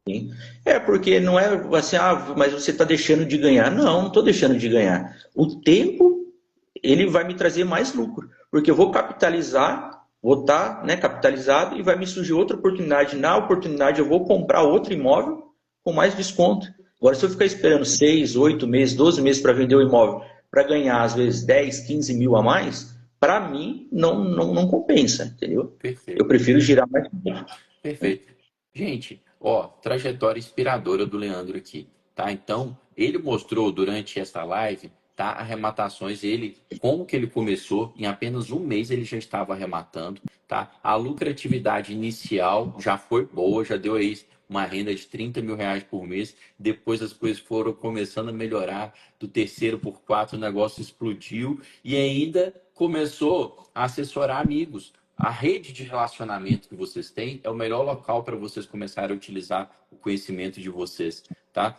Sim. Porque não é assim, mas você está deixando de ganhar. Não estou deixando de ganhar. O tempo, ele vai me trazer mais lucro, porque eu vou capitalizar, vou estar, né, capitalizado e vai me surgir outra oportunidade. Na oportunidade, eu vou comprar outro imóvel com mais desconto. Agora, se eu ficar esperando 6, 8 meses, 12 meses para vender o imóvel, para ganhar, às vezes, 10, 15 mil a mais, para mim, não compensa, entendeu? Eu Perfeito. prefiro girar mais tempo. Perfeito. Gente, ó, trajetória inspiradora do Leandro aqui, tá? Então, ele mostrou durante essa live tá? Arrematações, como que ele começou, em apenas um mês ele já estava arrematando, tá? A lucratividade inicial já foi boa, já deu aí uma renda de 30 mil reais por mês. Depois as coisas foram começando a melhorar, do terceiro por quarto o negócio explodiu e ainda começou a assessorar amigos. A rede de relacionamento que vocês têm é o melhor local para vocês começarem a utilizar o conhecimento de vocês, tá?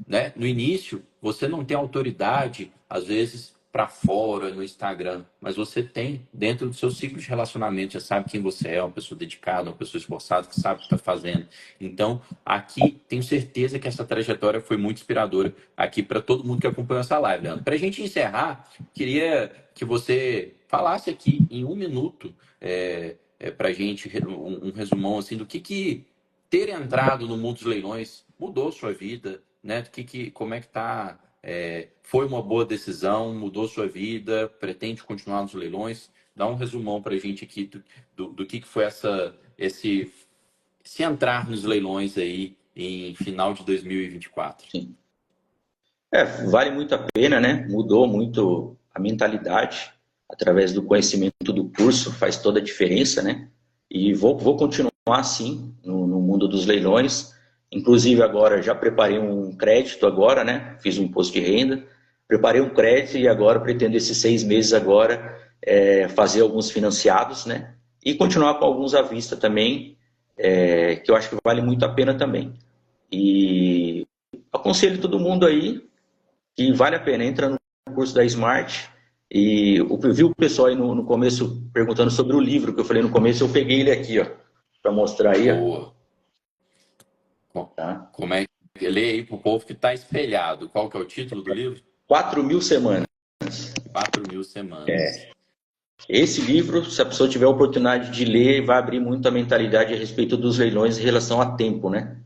Né? No início, você não tem autoridade, às vezes, para fora, no Instagram, mas você tem dentro do seu ciclo de relacionamento, já sabe quem você é, uma pessoa dedicada, uma pessoa esforçada, que sabe o que está fazendo. Então, aqui, tenho certeza que essa trajetória foi muito inspiradora aqui para todo mundo que acompanhou essa live, Leandro. Para a gente encerrar, queria que você falasse aqui em um minuto para a gente um resumão assim, do que ter entrado no mundo dos leilões mudou sua vida, né? Como é que tá? Foi uma boa decisão, mudou sua vida, pretende continuar nos leilões? Dá um resumão para a gente aqui do que foi esse entrar nos leilões aí em final de 2024. Sim. Vale muito a pena, né? Mudou muito a mentalidade através do conhecimento do curso, faz toda a diferença, né? E vou continuar assim no mundo dos leilões. Inclusive agora já preparei um crédito agora, né? Fiz um imposto de renda, preparei um crédito e agora pretendo esses 6 meses agora fazer alguns financiados, né? E continuar com alguns à vista também, que eu acho que vale muito a pena também. E aconselho todo mundo aí que vale a pena, entra no curso da Smart. E eu vi o pessoal aí no começo perguntando sobre o livro que eu falei no começo, eu peguei ele aqui, ó, para mostrar aí. Boa. Tá. Como é que lê aí pro povo que está espelhado? Qual que é o título do livro? 4.000 semanas. 4.000 semanas. Esse livro, se a pessoa tiver a oportunidade de ler, vai abrir muito a mentalidade a respeito dos leilões em relação a tempo, né?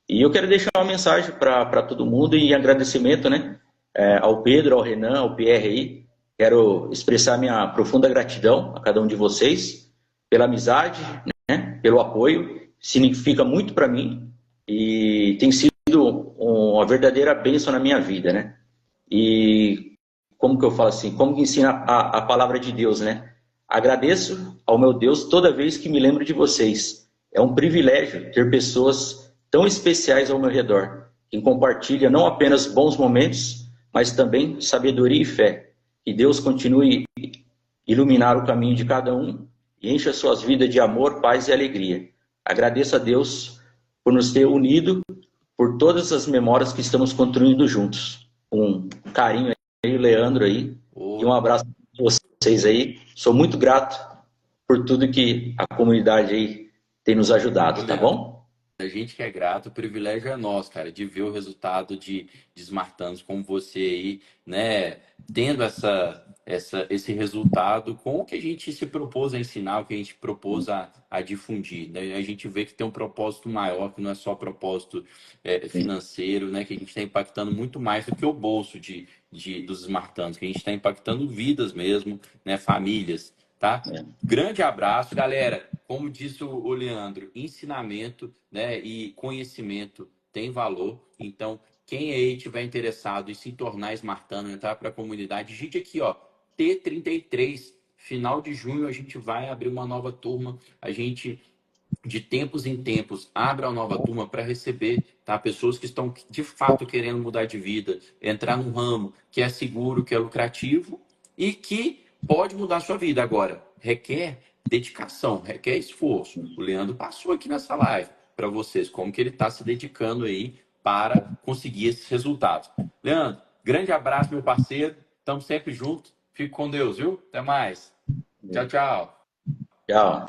E eu quero deixar uma mensagem para todo mundo em agradecimento, né? Ao Pedro, ao Renan, ao Pierre aí. Quero expressar minha profunda gratidão a cada um de vocês pela amizade, né? Pelo apoio. Significa muito para mim e tem sido uma verdadeira bênção na minha vida, né? E como que eu falo assim? Como que ensina a palavra de Deus, né? Agradeço ao meu Deus toda vez que me lembro de vocês. É um privilégio ter pessoas tão especiais ao meu redor, que compartilham não apenas bons momentos, mas também sabedoria e fé. Que Deus continue a iluminar o caminho de cada um e encha suas vidas de amor, paz e alegria. Agradeço a Deus por nos ter unido, por todas as memórias que estamos construindo juntos. Um carinho aí, Leandro aí, e um abraço para vocês aí. Sou muito grato por tudo que a comunidade aí tem nos ajudado, tá bom? A gente que é grato, o privilégio é nosso, cara, de ver o resultado de Smartanos como você aí, né, tendo esse resultado com o que a gente se propôs a ensinar, o que a gente propôs a difundir, né? A gente vê que tem um propósito maior, que não é só propósito financeiro, né? Que a gente está impactando muito mais do que o bolso dos Smartanos, que a gente está impactando vidas mesmo, né? Famílias, tá? Grande abraço, galera. Como disse o Leandro, ensinamento, né, e conhecimento tem valor. Então, quem aí tiver interessado em se tornar Smartano, entrar para a comunidade, digite aqui, ó, T33. Final de junho a gente vai abrir uma nova turma. A gente, de tempos em tempos, abre uma nova turma para receber, tá, pessoas que estão de fato querendo mudar de vida, entrar num ramo que é seguro, que é lucrativo e que pode mudar a sua vida. Agora, requer dedicação, requer esforço. O Leandro passou aqui nessa live para vocês como que ele está se dedicando aí para conseguir esses resultados. Leandro, grande abraço, meu parceiro. Estamos sempre juntos. Fique com Deus, viu? Até mais. Tchau, tchau. Tchau.